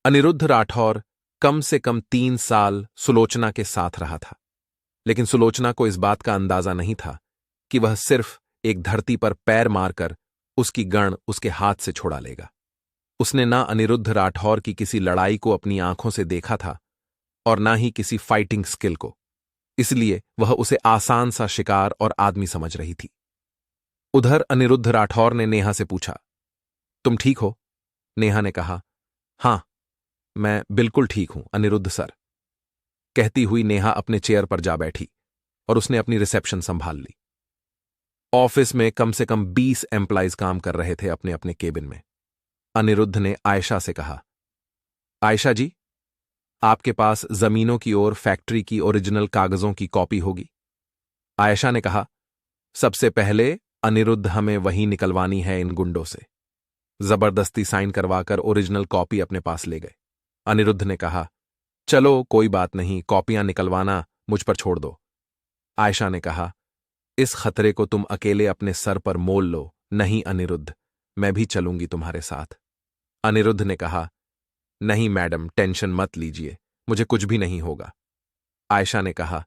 अनिरुद्ध राठौर कम से कम 3 साल सुलोचना के साथ रहा था, लेकिन सुलोचना को इस बात का अंदाजा नहीं था कि वह सिर्फ एक धरती पर पैर मारकर उसकी गण उसके हाथ से छुड़ा लेगा। उसने ना अनिरुद्ध राठौर की किसी लड़ाई को अपनी आंखों से देखा था और ना ही किसी फाइटिंग स्किल को, इसलिए वह उसे आसान सा शिकार और आदमी समझ रही थी। उधर अनिरुद्ध राठौर ने नेहा से पूछा, तुम ठीक हो? नेहा ने कहा, हां, मैं बिल्कुल ठीक हूं अनिरुद्ध सर। कहती हुई नेहा अपने चेयर पर जा बैठी और उसने अपनी रिसेप्शन संभाल ली। ऑफिस में कम से कम 20 एम्प्लॉइज काम कर रहे थे अपने अपने केबिन में। अनिरुद्ध ने आयशा से कहा, आयशा जी, आपके पास जमीनों की ओर फैक्ट्री की ओरिजिनल कागजों की कॉपी होगी। आयशा ने कहा, सबसे पहले अनिरुद्ध हमें वहीं निकलवानी है इन गुंडों से। जबरदस्ती साइन करवाकर ओरिजिनल कॉपी अपने पास ले गए। अनिरुद्ध ने कहा, चलो कोई बात नहीं, कॉपियां निकलवाना मुझ पर छोड़ दो। आयशा ने कहा, इस खतरे को तुम अकेले अपने सर पर मोल लो। नहीं अनिरुद्ध, मैं भी चलूंगी तुम्हारे साथ। अनिरुद्ध ने कहा, नहीं मैडम, टेंशन मत लीजिए, मुझे कुछ भी नहीं होगा। आयशा ने कहा,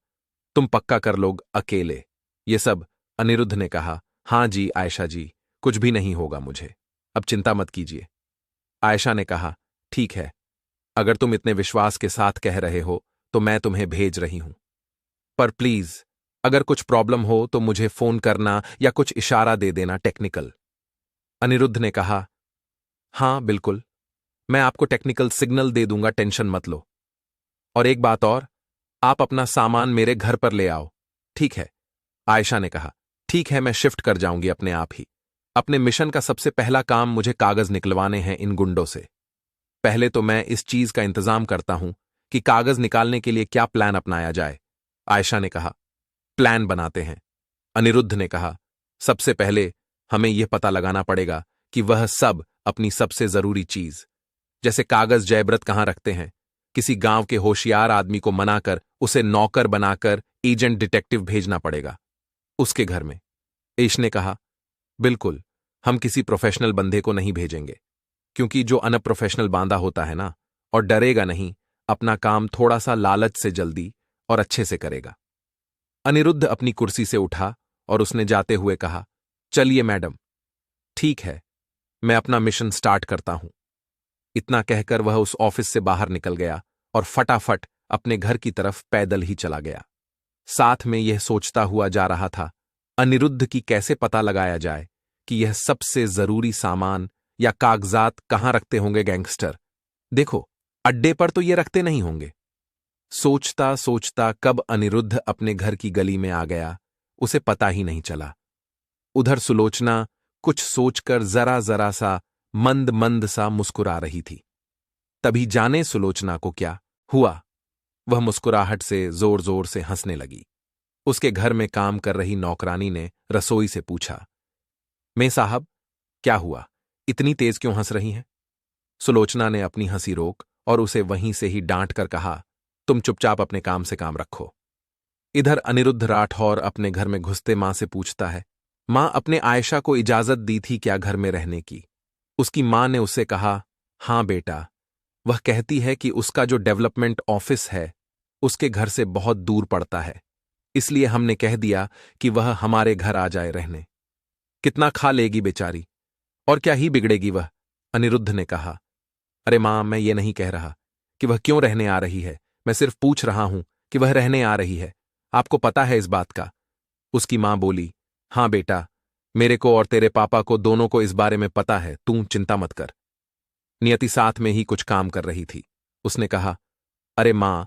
तुम पक्का कर लोग अकेले ये सब? अनिरुद्ध ने कहा, हां जी आयशा जी, कुछ भी नहीं होगा मुझे, अब चिंता मत कीजिए। आयशा ने कहा, ठीक है, अगर तुम इतने विश्वास के साथ कह रहे हो तो मैं तुम्हें भेज रही हूं, पर प्लीज अगर कुछ प्रॉब्लम हो तो मुझे फोन करना या कुछ इशारा दे देना टेक्निकल। अनिरुद्ध ने कहा, हां बिल्कुल, मैं आपको टेक्निकल सिग्नल दे दूंगा, टेंशन मत लो। और एक बात और, आप अपना सामान मेरे घर पर ले आओ, ठीक है? आयशा ने कहा, ठीक है, मैं शिफ्ट कर जाऊंगी अपने आप ही। अपने मिशन का सबसे पहला काम मुझे कागज निकलवाने हैं इन गुंडों से। पहले तो मैं इस चीज का इंतजाम करता हूं कि कागज निकालने के लिए क्या प्लान अपनाया जाए। आयशा ने कहा, प्लान बनाते हैं। अनिरुद्ध ने कहा, सबसे पहले हमें यह पता लगाना पड़ेगा कि वह सब अपनी सबसे जरूरी चीज, जैसे कागज जयब्रत कहां रखते हैं। किसी गांव के होशियार आदमी को मनाकर उसे नौकर बनाकर एजेंट डिटेक्टिव भेजना पड़ेगा उसके घर में। ईश ने कहा, बिल्कुल, हम किसी प्रोफेशनल बंदे को नहीं भेजेंगे, क्योंकि जो अनप्रोफेशनल बांदा होता है ना, और डरेगा नहीं, अपना काम थोड़ा सा लालच से जल्दी और अच्छे से करेगा। अनिरुद्ध अपनी कुर्सी से उठा और उसने जाते हुए कहा, चलिए मैडम, ठीक है, मैं अपना मिशन स्टार्ट करता हूं। इतना कहकर वह उस ऑफिस से बाहर निकल गया और फटाफट अपने घर की तरफ पैदल ही चला गया। साथ में यह सोचता हुआ जा रहा था, अनिरुद्ध की कैसे पता लगाया जाए कि यह सबसे जरूरी सामान या कागजात कहां रखते होंगे गैंगस्टर। देखो, अड्डे पर तो ये रखते नहीं होंगे। सोचता सोचता कब अनिरुद्ध अपने घर की गली में आ गया, उसे पता ही नहीं चला। उधर सुलोचना कुछ सोचकर जरा जरा सा मंद मंद सा मुस्कुरा रही थी। तभी जाने सुलोचना को क्या हुआ, वह मुस्कुराहट से जोर जोर से हंसने लगी। उसके घर में काम कर रही नौकरानी ने रसोई से पूछा, मैं साहब, क्या हुआ, इतनी तेज क्यों हंस रही हैं? सुलोचना ने अपनी हंसी रोक और उसे वहीं से ही डांट कर कहा, तुम चुपचाप अपने काम से काम रखो। इधर अनिरुद्ध राठौर अपने घर में घुसते मां से पूछता है, मां, अपने आयशा को इजाजत दी थी क्या घर में रहने की? उसकी मां ने उससे कहा, हां बेटा, वह कहती है कि उसका जो डेवलपमेंट ऑफिस है उसके घर से बहुत दूर पड़ता है, इसलिए हमने कह दिया कि वह हमारे घर आ जाए रहने। कितना खा लेगी बेचारी, और क्या ही बिगड़ेगी वह? अनिरुद्ध ने कहा, अरे मां, मैं ये नहीं कह रहा कि वह क्यों रहने आ रही है, मैं सिर्फ पूछ रहा हूं कि वह रहने आ रही है, आपको पता है इस बात का? उसकी मां बोली, हां बेटा, मेरे को और तेरे पापा को दोनों को इस बारे में पता है, तू चिंता मत कर। नियति साथ में ही कुछ काम कर रही थी। उसने कहा, अरे मां,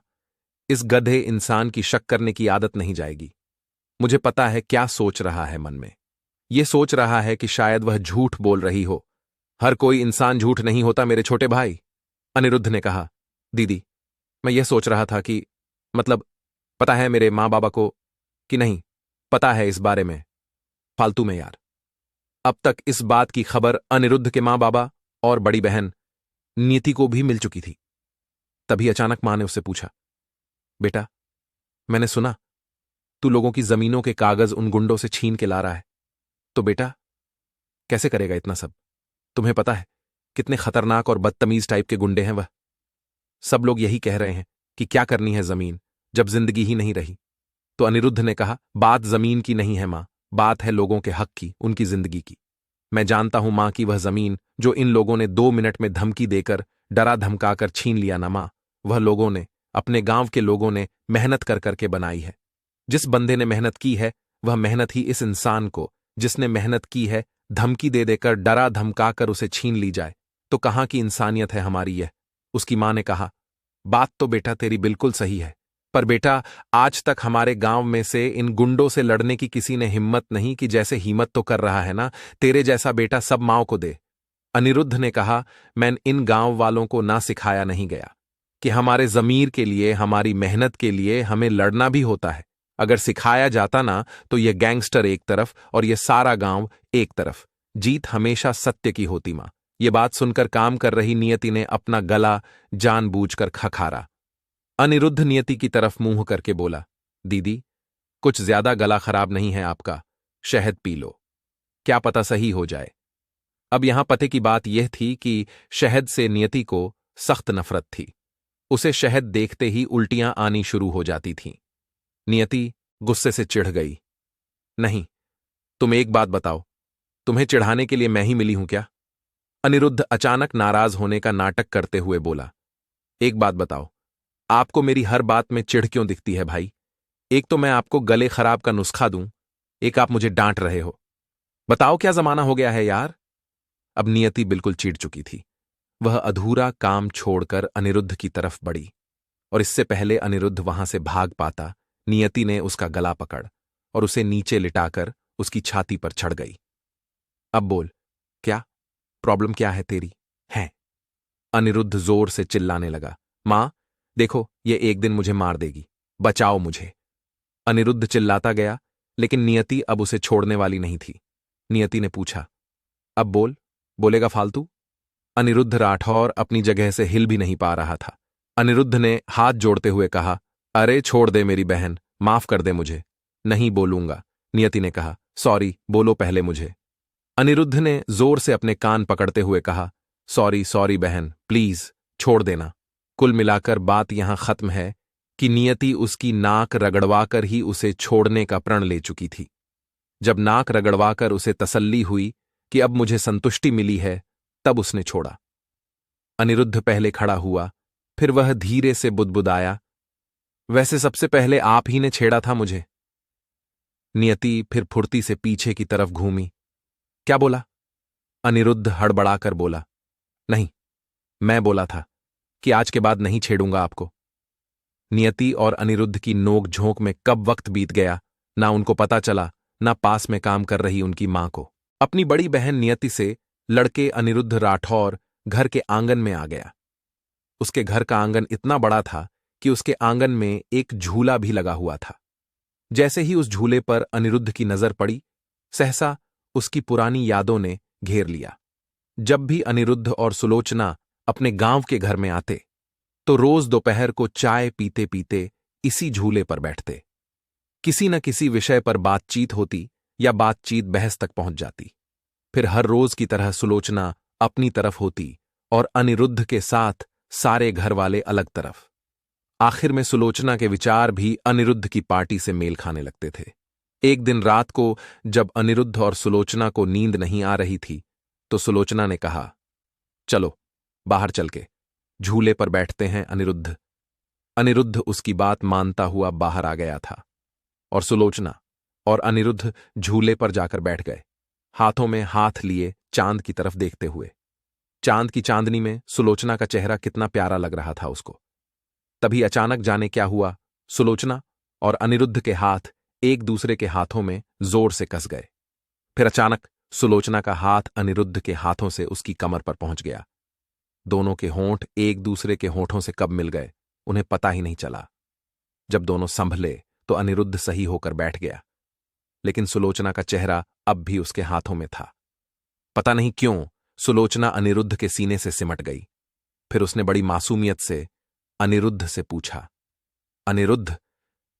इस गधे इंसान की शक करने की आदत नहीं जाएगी। मुझे पता है क्या सोच रहा है मन में। यह सोच रहा है कि शायद वह झूठ बोल रही हो। हर कोई इंसान झूठ नहीं होता मेरे छोटे भाई। अनिरुद्ध ने कहा, दीदी, मैं यह सोच रहा था कि, मतलब, पता है मेरे मां बाबा को कि नहीं पता है इस बारे में? फालतू में यार। अब तक इस बात की खबर अनिरुद्ध के मां बाबा और बड़ी बहन नीति को भी मिल चुकी थी। तभी अचानक मां ने उससे पूछा, बेटा, मैंने सुना तू लोगों की जमीनों के कागज उन गुंडों से छीन के ला रहा है, तो बेटा कैसे करेगा इतना सब? तुम्हें पता है कितने खतरनाक और बदतमीज टाइप के गुंडे हैं वह। सब लोग यही कह रहे हैं कि क्या करनी है जमीन जब जिंदगी ही नहीं रही। तो अनिरुद्ध ने कहा, बात जमीन की नहीं है मां, बात है लोगों के हक की, उनकी जिंदगी की। मैं जानता हूं मां की वह जमीन जो इन लोगों ने 2 मिनट में धमकी देकर डरा धमकाकर छीन लिया ना मां, वह लोगों ने, अपने गांव के लोगों ने मेहनत कर करके बनाई है। जिस बंदे ने मेहनत की है वह मेहनत ही इस इंसान को, जिसने मेहनत की है, धमकी दे देकर डरा धमकाकर उसे छीन ली जाए तो कहां की इंसानियत है हमारी यह। उसकी मां ने कहा, बात तो बेटा तेरी बिल्कुल सही है, पर बेटा आज तक हमारे गांव में से इन गुंडों से लड़ने की किसी ने हिम्मत नहीं की, जैसे हिम्मत तो कर रहा है ना तेरे जैसा बेटा सब माओ को दे। अनिरुद्ध ने कहा, मैं इन गांव वालों को ना सिखाया नहीं गया कि हमारे जमीर के लिए, हमारी मेहनत के लिए हमें लड़ना भी होता है। अगर सिखाया जाता ना तो ये गैंगस्टर एक तरफ और ये सारा गांव एक तरफ, जीत हमेशा सत्य की होती मां। ये बात सुनकर काम कर रही नियति ने अपना गला जानबूझकर खखारा। अनिरुद्ध नियति की तरफ मुंह करके बोला, दीदी कुछ ज्यादा गला खराब नहीं है आपका, शहद पी लो, क्या पता सही हो जाए। अब यहां पते की बात यह थी कि शहद से नियति को सख्त नफरत थी। उसे शहद देखते ही उल्टियां आनी शुरू हो जाती थीं। नियति गुस्से से चिढ़ गई। नहीं, तुम एक बात बताओ, तुम्हें चिढ़ाने के लिए मैं ही मिली हूं क्या? अनिरुद्ध अचानक नाराज होने का नाटक करते हुए बोला, एक बात बताओ, आपको मेरी हर बात में चिढ़ क्यों दिखती है भाई? एक तो मैं आपको गले खराब का नुस्खा दूं, एक आप मुझे डांट रहे हो। बताओ क्या जमाना हो गया है यार? अब नियति बिल्कुल चिढ़ चुकी थी। वह अधूरा काम छोड़कर अनिरुद्ध की तरफ बढ़ी और इससे पहले अनिरुद्ध वहां से भाग पाता, नियति ने उसका गला पकड़ और उसे नीचे लिटाकर उसकी छाती पर चढ़ गई। अब बोल, क्या प्रॉब्लम क्या है तेरी है? अनिरुद्ध जोर से चिल्लाने लगा, मां देखो ये एक दिन मुझे मार देगी, बचाओ मुझे। अनिरुद्ध चिल्लाता गया, लेकिन नियति अब उसे छोड़ने वाली नहीं थी। नियति ने पूछा, अब बोल, बोलेगा फालतू? अनिरुद्ध राठौर अपनी जगह से हिल भी नहीं पा रहा था। अनिरुद्ध ने हाथ जोड़ते हुए कहा, अरे छोड़ दे मेरी बहन, माफ कर दे मुझे। नहीं बोलूंगा, नियति ने कहा, सॉरी बोलो पहले मुझे। अनिरुद्ध ने जोर से अपने कान पकड़ते हुए कहा, सॉरी सॉरी बहन, प्लीज छोड़ देना। कुल मिलाकर बात यहां खत्म है कि नियति उसकी नाक रगड़वाकर ही उसे छोड़ने का प्रण ले चुकी थी। जब नाक रगड़वाकर उसे तसल्ली हुई कि अब मुझे संतुष्टि मिली है, तब उसने छोड़ा। अनिरुद्ध पहले खड़ा हुआ, फिर वह धीरे से बुदबुदाया, वैसे सबसे पहले आप ही ने छेड़ा था मुझे। नियति फिर फुर्ती से पीछे की तरफ घूमी। क्या बोला? अनिरुद्ध हड़बड़ाकर बोला, नहीं, मैं बोला था कि आज के बाद नहीं छेड़ूंगा आपको। नियति और अनिरुद्ध की नोक झोंक में कब वक्त बीत गया, ना उनको पता चला, ना पास में काम कर रही उनकी मां को। अपनी बड़ी बहन नियति से लड़के अनिरुद्ध राठौर घर के आंगन में आ गया। उसके घर का आंगन इतना बड़ा था कि उसके आंगन में एक झूला भी लगा हुआ था। जैसे ही उस झूले पर अनिरुद्ध की नजर पड़ी, सहसा उसकी पुरानी यादों ने घेर लिया। जब भी अनिरुद्ध और सुलोचना अपने गांव के घर में आते, तो रोज दोपहर को चाय पीते पीते इसी झूले पर बैठते। किसी न किसी विषय पर बातचीत होती या बातचीत बहस तक पहुंच जाती। फिर हर रोज की तरह सुलोचना अपनी तरफ होती और अनिरुद्ध के साथ सारे घर वाले अलग तरफ। आखिर में सुलोचना के विचार भी अनिरुद्ध की पार्टी से मेल खाने लगते थे। एक दिन रात को जब अनिरुद्ध और सुलोचना को नींद नहीं आ रही थी, तो सुलोचना ने कहा, चलो बाहर चल के झूले पर बैठते हैं अनिरुद्ध। अनिरुद्ध उसकी बात मानता हुआ बाहर आ गया था और सुलोचना और अनिरुद्ध झूले पर जाकर बैठ गए, हाथों में हाथ लिए चांद की तरफ देखते हुए। चांद की चांदनी में सुलोचना का चेहरा कितना प्यारा लग रहा था उसको। तभी अचानक जाने क्या हुआ, सुलोचना और अनिरुद्ध के हाथ एक दूसरे के हाथों में जोर से कस गए। फिर अचानक सुलोचना का हाथ अनिरुद्ध के हाथों से उसकी कमर पर पहुंच गया। दोनों के होंठ एक दूसरे के होंठों से कब मिल गए उन्हें पता ही नहीं चला। जब दोनों संभले तो अनिरुद्ध सही होकर बैठ गया, लेकिन सुलोचना का चेहरा अब भी उसके हाथों में था। पता नहीं क्यों सुलोचना अनिरुद्ध के सीने से सिमट गई। फिर उसने बड़ी मासूमियत से अनिरुद्ध से पूछा, अनिरुद्ध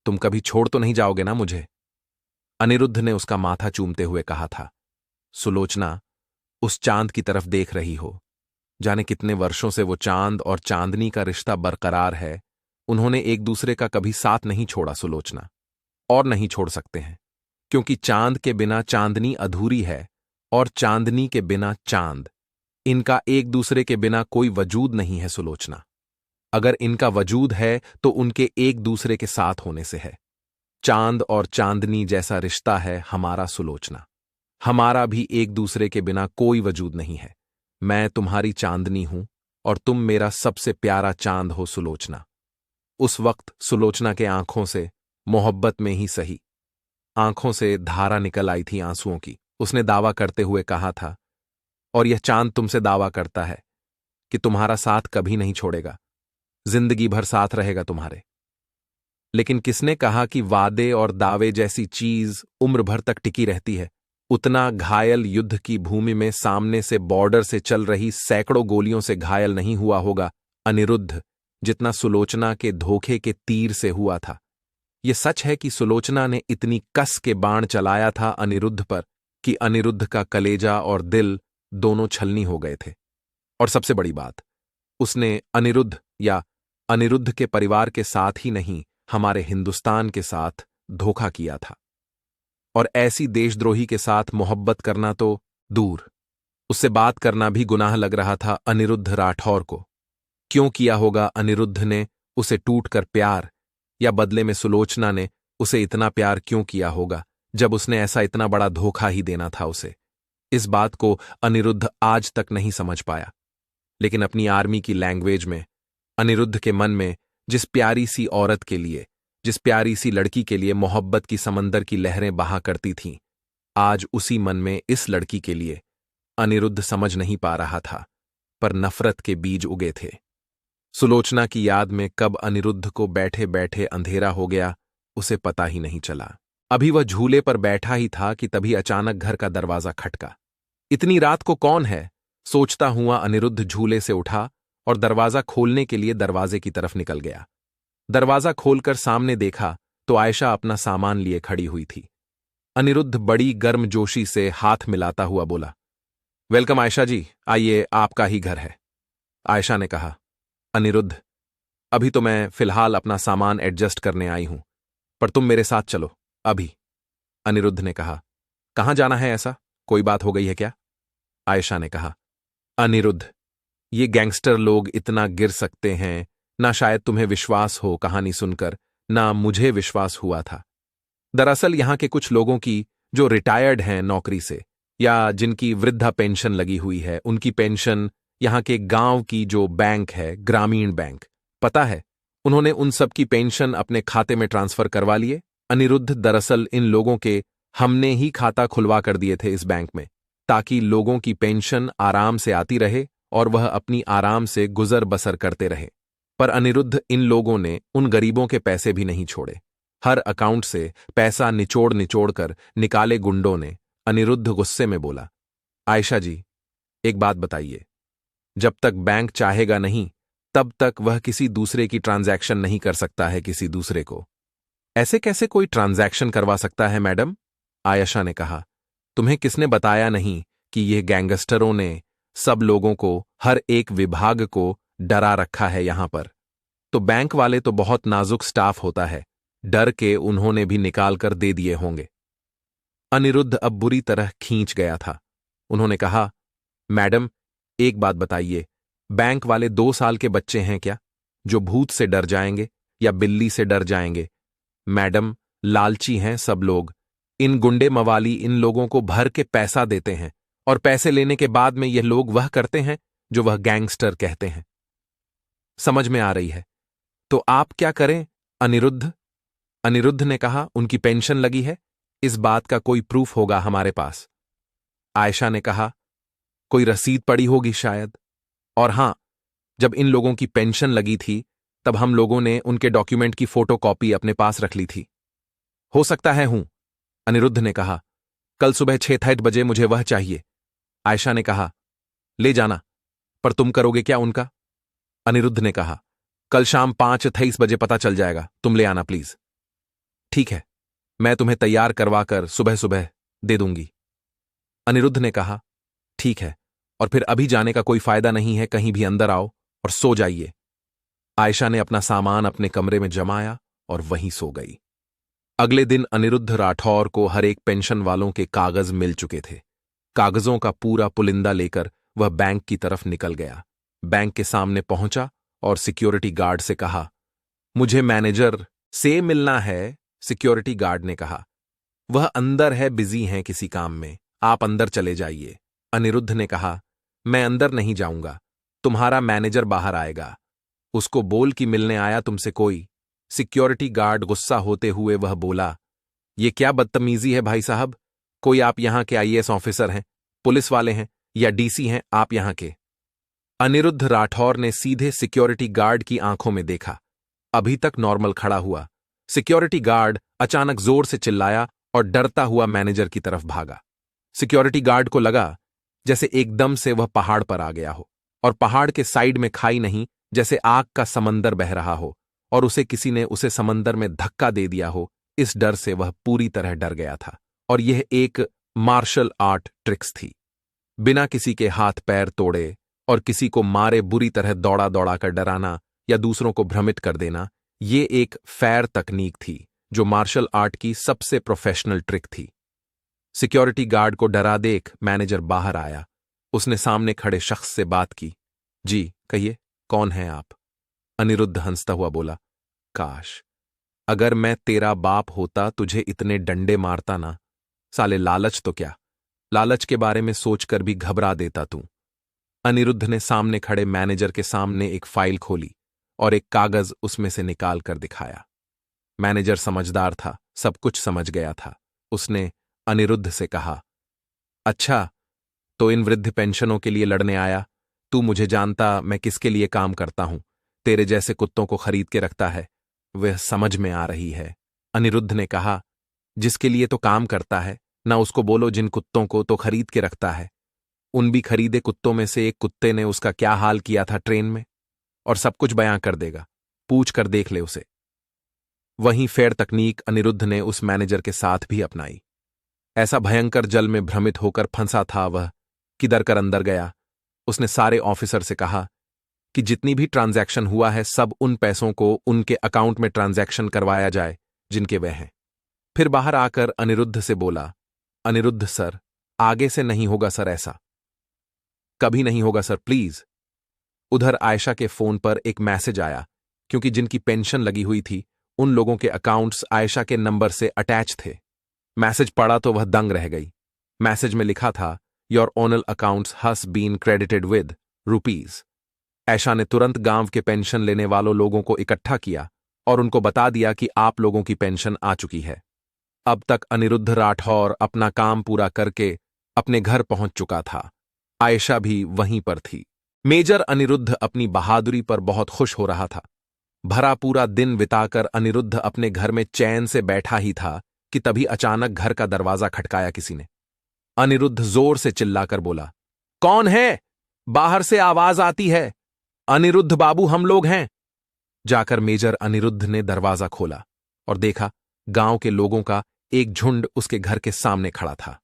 तुम कभी छोड़ तो नहीं जाओगे ना मुझे? अनिरुद्ध ने उसका माथा चूमते हुए कहा था, सुलोचना उस चांद की तरफ देख रही हो जाने कितने वर्षों से वो चांद और चांदनी का रिश्ता बरकरार है। उन्होंने एक दूसरे का कभी साथ नहीं छोड़ा सुलोचना, और नहीं छोड़ सकते हैं, क्योंकि चांद के बिना चांदनी अधूरी है और चांदनी के बिना चांद। इनका एक दूसरे के बिना कोई वजूद नहीं है सुलोचना। अगर इनका वजूद है तो उनके एक दूसरे के साथ होने से है। चांद और चांदनी जैसा रिश्ता है हमारा सुलोचना। हमारा भी एक दूसरे के बिना कोई वजूद नहीं है। मैं तुम्हारी चांदनी हूं और तुम मेरा सबसे प्यारा चांद हो सुलोचना। उस वक्त सुलोचना के आंखों से, मोहब्बत में ही सही, आंखों से धारा निकल आई थी आंसुओं की। उसने दावा करते हुए कहा था, और यह चांद तुमसे दावा करता है कि तुम्हारा साथ कभी नहीं छोड़ेगा, जिंदगी भर साथ रहेगा तुम्हारे। लेकिन किसने कहा कि वादे और दावे जैसी चीज उम्र भर तक टिकी रहती है? उतना घायल युद्ध की भूमि में सामने से बॉर्डर से चल रही सैकड़ों गोलियों से घायल नहीं हुआ होगा अनिरुद्ध, जितना सुलोचना के धोखे के तीर से हुआ था। यह सच है कि सुलोचना ने इतनी कस के बाण चलाया था अनिरुद्ध पर कि अनिरुद्ध का कलेजा और दिल दोनों छलनी हो गए थे। और सबसे बड़ी बात, उसने अनिरुद्ध या अनिरुद्ध के परिवार के साथ ही नहीं, हमारे हिंदुस्तान के साथ धोखा किया था। और ऐसी देशद्रोही के साथ मोहब्बत करना तो दूर, उससे बात करना भी गुनाह लग रहा था अनिरुद्ध राठौर को। क्यों किया होगा अनिरुद्ध ने उसे टूटकर प्यार, या बदले में सुलोचना ने उसे इतना प्यार क्यों किया होगा जब उसने ऐसा इतना बड़ा धोखा ही देना था उसे? इस बात को अनिरुद्ध आज तक नहीं समझ पाया। लेकिन अपनी आर्मी की लैंग्वेज में अनिरुद्ध के मन में जिस प्यारी सी औरत के लिए, जिस प्यारी सी लड़की के लिए मोहब्बत की समंदर की लहरें बहा करती थीं, आज उसी मन में इस लड़की के लिए अनिरुद्ध समझ नहीं पा रहा था, पर नफरत के बीज उगे थे। सुलोचना की याद में कब अनिरुद्ध को बैठे बैठे अंधेरा हो गया, उसे पता ही नहीं चला। अभी वह झूले पर बैठा ही था कि तभी अचानक घर का दरवाजा खटका। इतनी रात को कौन है, सोचता हुआ अनिरुद्ध झूले से उठा और दरवाजा खोलने के लिए दरवाजे की तरफ निकल गया। दरवाजा खोलकर सामने देखा तो आयशा अपना सामान लिए खड़ी हुई थी। अनिरुद्ध बड़ी गर्मजोशी से हाथ मिलाता हुआ बोला, वेलकम आयशा जी, आइए, आपका ही घर है। आयशा ने कहा, अनिरुद्ध, अभी तो मैं फिलहाल अपना सामान एडजस्ट करने आई हूं, पर तुम मेरे साथ चलो अभी। अनिरुद्ध ने कहा, कहां जाना है ऐसा, कोई बात हो गई है क्या? आयशा ने कहा, अनिरुद्ध, ये गैंगस्टर लोग इतना गिर सकते हैं, ना शायद तुम्हें विश्वास हो कहानी सुनकर, ना मुझे विश्वास हुआ था। दरअसल यहां के कुछ लोगों की जो रिटायर्ड हैं नौकरी से, या जिनकी वृद्धा पेंशन लगी हुई है, उनकी पेंशन यहां के गांव की जो बैंक है, ग्रामीण बैंक, पता है, उन्होंने उन सब की पेंशन अपने खाते में ट्रांसफर करवा लिए। अनिरुद्ध, दरअसल इन लोगों के हमने ही खाता खुलवा कर दिए थे इस बैंक में, ताकि लोगों की पेंशन आराम से आती रहे और वह अपनी आराम से गुजर बसर करते रहे। पर अनिरुद्ध, इन लोगों ने उन गरीबों के पैसे भी नहीं छोड़े। हर अकाउंट से पैसा निचोड़ निचोड़ कर निकाले गुंडों ने। अनिरुद्ध गुस्से में बोला, आयशा जी, एक बात बताइए, जब तक बैंक चाहेगा नहीं, तब तक वह किसी दूसरे की ट्रांजैक्शन नहीं कर सकता है किसी दूसरे को। ऐसे कैसे कोई ट्रांजैक्शन करवा सकता है मैडम? आयशा ने कहा, तुम्हें किसने बताया नहीं कि ये गैंगस्टरों ने सब लोगों को, हर एक विभाग को डरा रखा है यहां पर? तो बैंक वाले तो बहुत नाजुक स्टाफ होता है, डर के उन्होंने भी निकाल कर दे दिए होंगे। अनिरुद्ध अब बुरी तरह खींच गया था। उन्होंने कहा, मैडम, एक बात बताइए, बैंक वाले 2 साल के बच्चे हैं क्या, जो भूत से डर जाएंगे या बिल्ली से डर जाएंगे? मैडम, लालची हैं सब लोग। इन गुंडे मवाली इन लोगों को भर के पैसा देते हैं, और पैसे लेने के बाद में ये लोग वह करते हैं जो वह गैंगस्टर कहते हैं। समझ में आ रही है? तो आप क्या करें अनिरुद्ध? अनिरुद्ध ने कहा, उनकी पेंशन लगी है, इस बात का कोई प्रूफ होगा हमारे पास। आयशा ने कहा, कोई रसीद पड़ी होगी शायद। और हां, जब इन लोगों की पेंशन लगी थी तब हम लोगों ने उनके डॉक्यूमेंट की फोटोकॉपी अपने पास रख ली थी। हो सकता है हूं, अनिरुद्ध ने कहा, कल सुबह 6:30 बजे मुझे वह चाहिए। आयशा ने कहा, ले जाना, पर तुम करोगे क्या उनका? अनिरुद्ध ने कहा, कल शाम 5:30 बजे पता चल जाएगा, तुम ले आना प्लीज। ठीक है, मैं तुम्हें तैयार करवा कर सुबह सुबह दे दूंगी। अनिरुद्ध ने कहा, ठीक है, और फिर अभी जाने का कोई फायदा नहीं है, कहीं भी अंदर आओ और सो जाइए। आयशा ने अपना सामान अपने कमरे में जमाया और वहीं सो गई। अगले दिन अनिरुद्ध राठौर को हर एक पेंशन वालों के कागज मिल चुके थे। कागजों का पूरा पुलिंदा लेकर वह बैंक की तरफ निकल गया। बैंक के सामने पहुंचा और सिक्योरिटी गार्ड से कहा, मुझे मैनेजर से मिलना है। सिक्योरिटी गार्ड ने कहा, वह अंदर है, बिजी हैं किसी काम में, आप अंदर चले जाइए। अनिरुद्ध ने कहा, मैं अंदर नहीं जाऊंगा, तुम्हारा मैनेजर बाहर आएगा, उसको बोल कि मिलने आया तुमसे कोई। सिक्योरिटी गार्ड गुस्सा होते हुए वह बोला, ये क्या बदतमीजी है भाई साहब, कोई आप यहां के आईएएस ऑफिसर हैं, पुलिस वाले हैं या डीसी हैं आप यहां के? अनिरुद्ध राठौर ने सीधे सिक्योरिटी गार्ड की आंखों में देखा। अभी तक नॉर्मल खड़ा हुआ सिक्योरिटी गार्ड अचानक जोर से चिल्लाया और डरता हुआ मैनेजर की तरफ भागा। सिक्योरिटी गार्ड को लगा जैसे एकदम से वह पहाड़ पर आ गया हो और पहाड़ के साइड में खाई नहीं, जैसे आग का समंदर बह रहा हो और उसे किसी ने उसे समंदर में धक्का दे दिया हो। इस डर से वह पूरी तरह डर गया था और यह एक मार्शल आर्ट ट्रिक्स थी। बिना किसी के हाथ पैर तोड़े और किसी को मारे बुरी तरह दौड़ा दौड़ा कर डराना या दूसरों को भ्रमित कर देना, ये एक फेयर तकनीक थी जो मार्शल आर्ट की सबसे प्रोफेशनल ट्रिक थी। सिक्योरिटी गार्ड को डरा देख मैनेजर बाहर आया। उसने सामने खड़े शख्स से बात की। जी कहिए, कौन हैं आप? अनिरुद्ध हंसता हुआ बोला, काश अगर मैं तेरा बाप होता तुझे इतने डंडे मारता ना। साले लालच तो क्या, लालच के बारे में सोचकर भी घबरा देता तू। अनिरुद्ध ने सामने खड़े मैनेजर के सामने एक फाइल खोली और एक कागज उसमें से निकाल कर दिखाया। मैनेजर समझदार था, सब कुछ समझ गया था। उसने अनिरुद्ध से कहा, अच्छा तो इन वृद्ध पेंशनों के लिए लड़ने आया? तू मुझे जानता मैं किसके लिए काम करता हूं, तेरे जैसे कुत्तों को खरीद के रखता है, वह समझ में आ रही है। अनिरुद्ध ने कहा, जिसके लिए तो काम करता है ना उसको बोलो जिन कुत्तों को तो खरीद के रखता है। उन भी खरीदे कुत्तों में से एक कुत्ते ने उसका क्या हाल किया था ट्रेन में, और सब कुछ बयां कर देगा, पूछ कर देख ले उसे। वहीं फेयर तकनीक अनिरुद्ध ने उस मैनेजर के साथ भी अपनाई। ऐसा भयंकर जल में भ्रमित होकर फंसा था वह, किधर कर अंदर गया। उसने सारे ऑफिसर से कहा कि जितनी भी ट्रांजैक्शन हुआ है सब उन पैसों को उनके अकाउंट में ट्रांजैक्शन करवाया जाए जिनके वे हैं। फिर बाहर आकर अनिरुद्ध से बोला, अनिरुद्ध सर, आगे से नहीं होगा सर, ऐसा कभी नहीं होगा सर, प्लीज। उधर आयशा के फोन पर एक मैसेज आया, क्योंकि जिनकी पेंशन लगी हुई थी उन लोगों के अकाउंट्स आयशा के नंबर से अटैच थे। मैसेज पढ़ा तो वह दंग रह गई। मैसेज में लिखा था, योर ओनल accounts has been credited with rupees. Ayesha ने तुरंत गांव के पेंशन लेने वालों लोगों को इकट्ठा किया और उनको बता दिया कि आप लोगों की पेंशन आ चुकी है। अब तक अनिरुद्ध राठौर अपना काम पूरा करके अपने घर पहुंच चुका था। आयशा भी वहीं पर थी। मेजर अनिरुद्ध अपनी बहादुरी पर बहुत खुश हो रहा था। भरा पूरा दिन बिताकर अनिरुद्ध अपने घर में चैन से बैठा ही था कि तभी अचानक घर का दरवाजा खटकाया किसी ने। अनिरुद्ध जोर से चिल्लाकर बोला, कौन है? बाहर से आवाज आती है। अनिरुद्ध बाबू, हम लोग हैं। जाकर मेजर अनिरुद्ध ने दरवाजा खोला और देखा गांव के लोगों का एक झुंड उसके घर के सामने खड़ा था।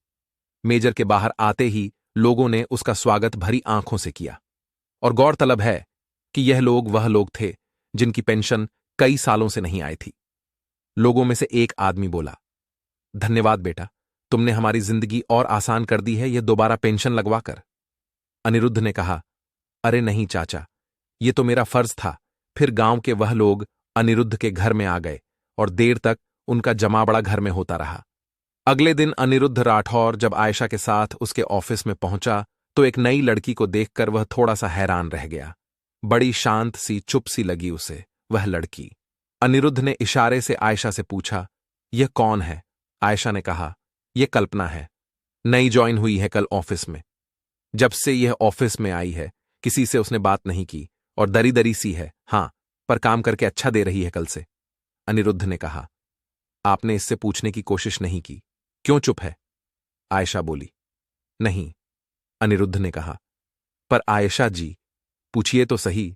मेजर के बाहर आते ही लोगों ने उसका स्वागत भरी आंखों से किया। और गौरतलब है कि यह लोग वह लोग थे जिनकी पेंशन कई सालों से नहीं आई थी। लोगों में से एक आदमी बोला, धन्यवाद बेटा, तुमने हमारी जिंदगी और आसान कर दी है यह दोबारा पेंशन लगवाकर। अनिरुद्ध ने कहा, अरे नहीं चाचा, ये तो मेरा फर्ज था। फिर गांव के वह लोग अनिरुद्ध के घर में आ गए और देर तक उनका जमावड़ा घर में होता रहा। अगले दिन अनिरुद्ध राठौर जब आयशा के साथ उसके ऑफिस में पहुंचा तो एक नई लड़की को देखकर वह थोड़ा सा हैरान रह गया। बड़ी शांत सी, चुप सी लगी उसे वह लड़की। अनिरुद्ध ने इशारे से आयशा से पूछा, यह कौन है? आयशा ने कहा, यह कल्पना है, नई ज्वाइन हुई है कल ऑफिस में। जब से यह ऑफिस में आई है किसी से उसने बात नहीं की और दरी दरी सी है, हां, पर काम करके अच्छा दे रही है कल से। अनिरुद्ध ने कहा, आपने इससे पूछने की कोशिश नहीं की, क्यों चुप है? आयशा बोली, नहीं। अनिरुद्ध ने कहा, पर आयशा जी, पूछिए तो सही,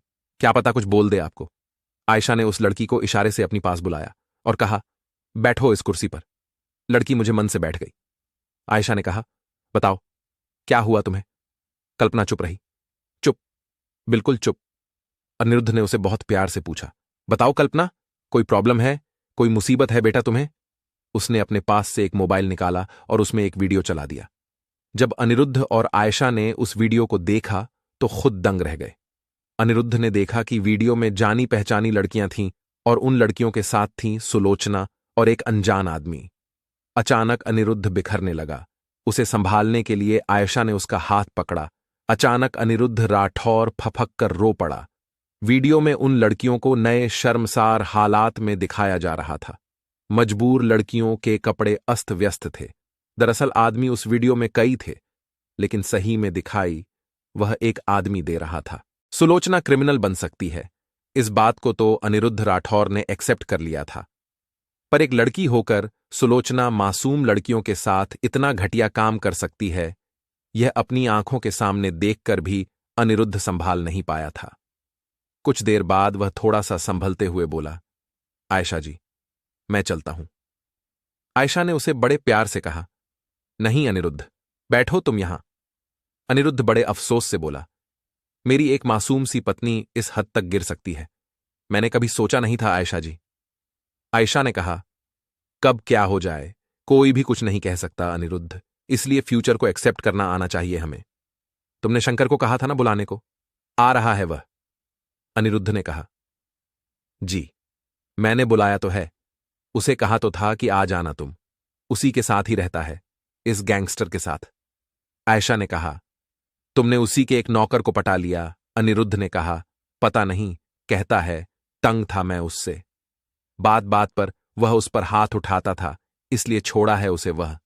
क्या पता कुछ बोल दे आपको। आयशा ने उस लड़की को इशारे से अपनी पास बुलाया और कहा, बैठो इस कुर्सी पर। लड़की मुझे मन से बैठ गई। आयशा ने कहा, बताओ क्या हुआ तुम्हें? कल्पना चुप रही। चुप, बिल्कुल चुप। अनिरुद्ध ने उसे बहुत प्यार से पूछा, बताओ कल्पना, कोई प्रॉब्लम है, कोई मुसीबत है बेटा तुम्हें? उसने अपने पास से एक मोबाइल निकाला और उसमें एक वीडियो चला दिया। जब अनिरुद्ध और आयशा ने उस वीडियो को देखा तो खुद दंग रह गए। अनिरुद्ध ने देखा कि वीडियो में जानी पहचानी लड़कियां थीं और उन लड़कियों के साथ थीं सुलोचना और एक अनजान आदमी। अचानक अनिरुद्ध बिखरने लगा। उसे संभालने के लिए आयशा ने उसका हाथ पकड़ा। अचानक अनिरुद्ध राठौर फफक कर रो पड़ा। वीडियो में उन लड़कियों को नए शर्मसार हालात में दिखाया जा रहा था। मजबूर लड़कियों के कपड़े अस्त व्यस्त थे। दरअसल आदमी उस वीडियो में कई थे, लेकिन सही में दिखाई वह एक आदमी दे रहा था। सुलोचना क्रिमिनल बन सकती है, इस बात को तो अनिरुद्ध राठौर ने एक्सेप्ट कर लिया था, पर एक लड़की होकर सुलोचना मासूम लड़कियों के साथ इतना घटिया काम कर सकती है, यह अपनी आंखों के सामने देखकर भी अनिरुद्ध संभाल नहीं पाया था। कुछ देर बाद वह थोड़ा सा संभलते हुए बोला, आयशा जी, मैं चलता हूं। आयशा ने उसे बड़े प्यार से कहा, नहीं अनिरुद्ध, बैठो तुम यहां। अनिरुद्ध बड़े अफसोस से बोला, मेरी एक मासूम सी पत्नी इस हद तक गिर सकती है, मैंने कभी सोचा नहीं था आयशा जी। आयशा ने कहा, कब क्या हो जाए कोई भी कुछ नहीं कह सकता अनिरुद्ध, इसलिए फ्यूचर को एक्सेप्ट करना आना चाहिए हमें। तुमने शंकर को कहा था ना बुलाने को, आ रहा है वह। अनिरुद्ध ने कहा, जी मैंने बुलाया तो है, उसे कहा तो था कि आ जाना तुम, उसी के साथ ही रहता है, इस गैंगस्टर के साथ। आयशा ने कहा, तुमने उसी के एक नौकर को पटा लिया। अनिरुद्ध ने कहा, पता नहीं, कहता है तंग था मैं उससे, बात बात पर वह उस पर हाथ उठाता था, इसलिए छोड़ा है उसे वह।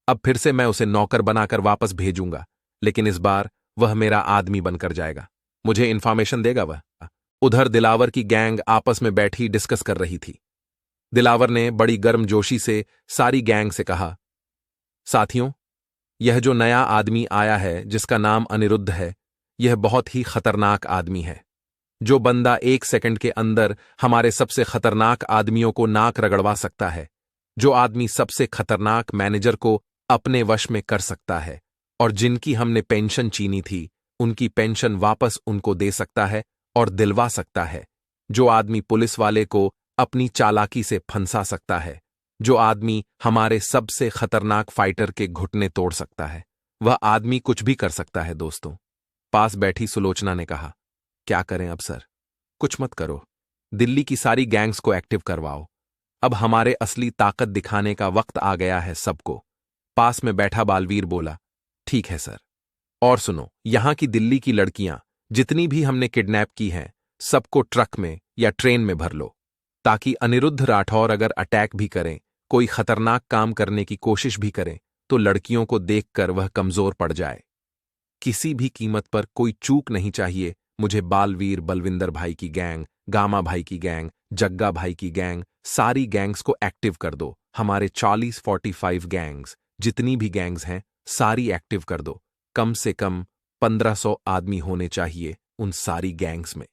अब फिर से मैं उसे नौकर बनाकर वापस भेजूंगा, लेकिन इस बार वह मेरा आदमी बनकर जाएगा, मुझे इंफॉर्मेशन देगा वह। उधर दिलावर की गैंग आपस में बैठी डिस्कस कर रही थी। दिलावर ने बड़ी गर्मजोशी से सारी गैंग से कहा, साथियों, यह जो नया आदमी आया है जिसका नाम अनिरुद्ध है, यह बहुत ही खतरनाक आदमी है। जो बंदा 1 सेकंड के अंदर हमारे सबसे खतरनाक आदमियों को नाक रगड़वा सकता है, जो आदमी सबसे खतरनाक मैनेजर को अपने वश में कर सकता है, और जिनकी हमने पेंशन छीनी थी उनकी पेंशन वापस उनको दे सकता है और दिलवा सकता है, जो आदमी पुलिस वाले को अपनी चालाकी से फंसा सकता है, जो आदमी हमारे सबसे खतरनाक फाइटर के घुटने तोड़ सकता है, वह आदमी कुछ भी कर सकता है दोस्तों। पास बैठी सुलोचना ने कहा, क्या करें अब सर? कुछ मत करो, दिल्ली की सारी गैंग्स को एक्टिव करवाओ, अब हमारे असली ताकत दिखाने का वक्त आ गया है सबको। पास में बैठा बालवीर बोला, ठीक है सर। और सुनो, यहां की दिल्ली की लड़कियां जितनी भी हमने किडनैप की हैं, सबको ट्रक में या ट्रेन में भर लो, ताकि अनिरुद्ध राठौर अगर अटैक भी करें, कोई खतरनाक काम करने की कोशिश भी करें, तो लड़कियों को देखकर वह कमजोर पड़ जाए। किसी भी कीमत पर कोई चूक नहीं चाहिए। मुझे बालवीर बलविंदर भाई की गैंग, गामा भाई की गैंग, जग्गा भाई की गैंग, सारी गैंग्स को एक्टिव कर दो। हमारे 40-45 गैंग्स, जितनी भी गैंग्स हैं, सारी एक्टिव कर दो। कम से कम 1500 आदमी होने चाहिए उन सारी गैंग्स में।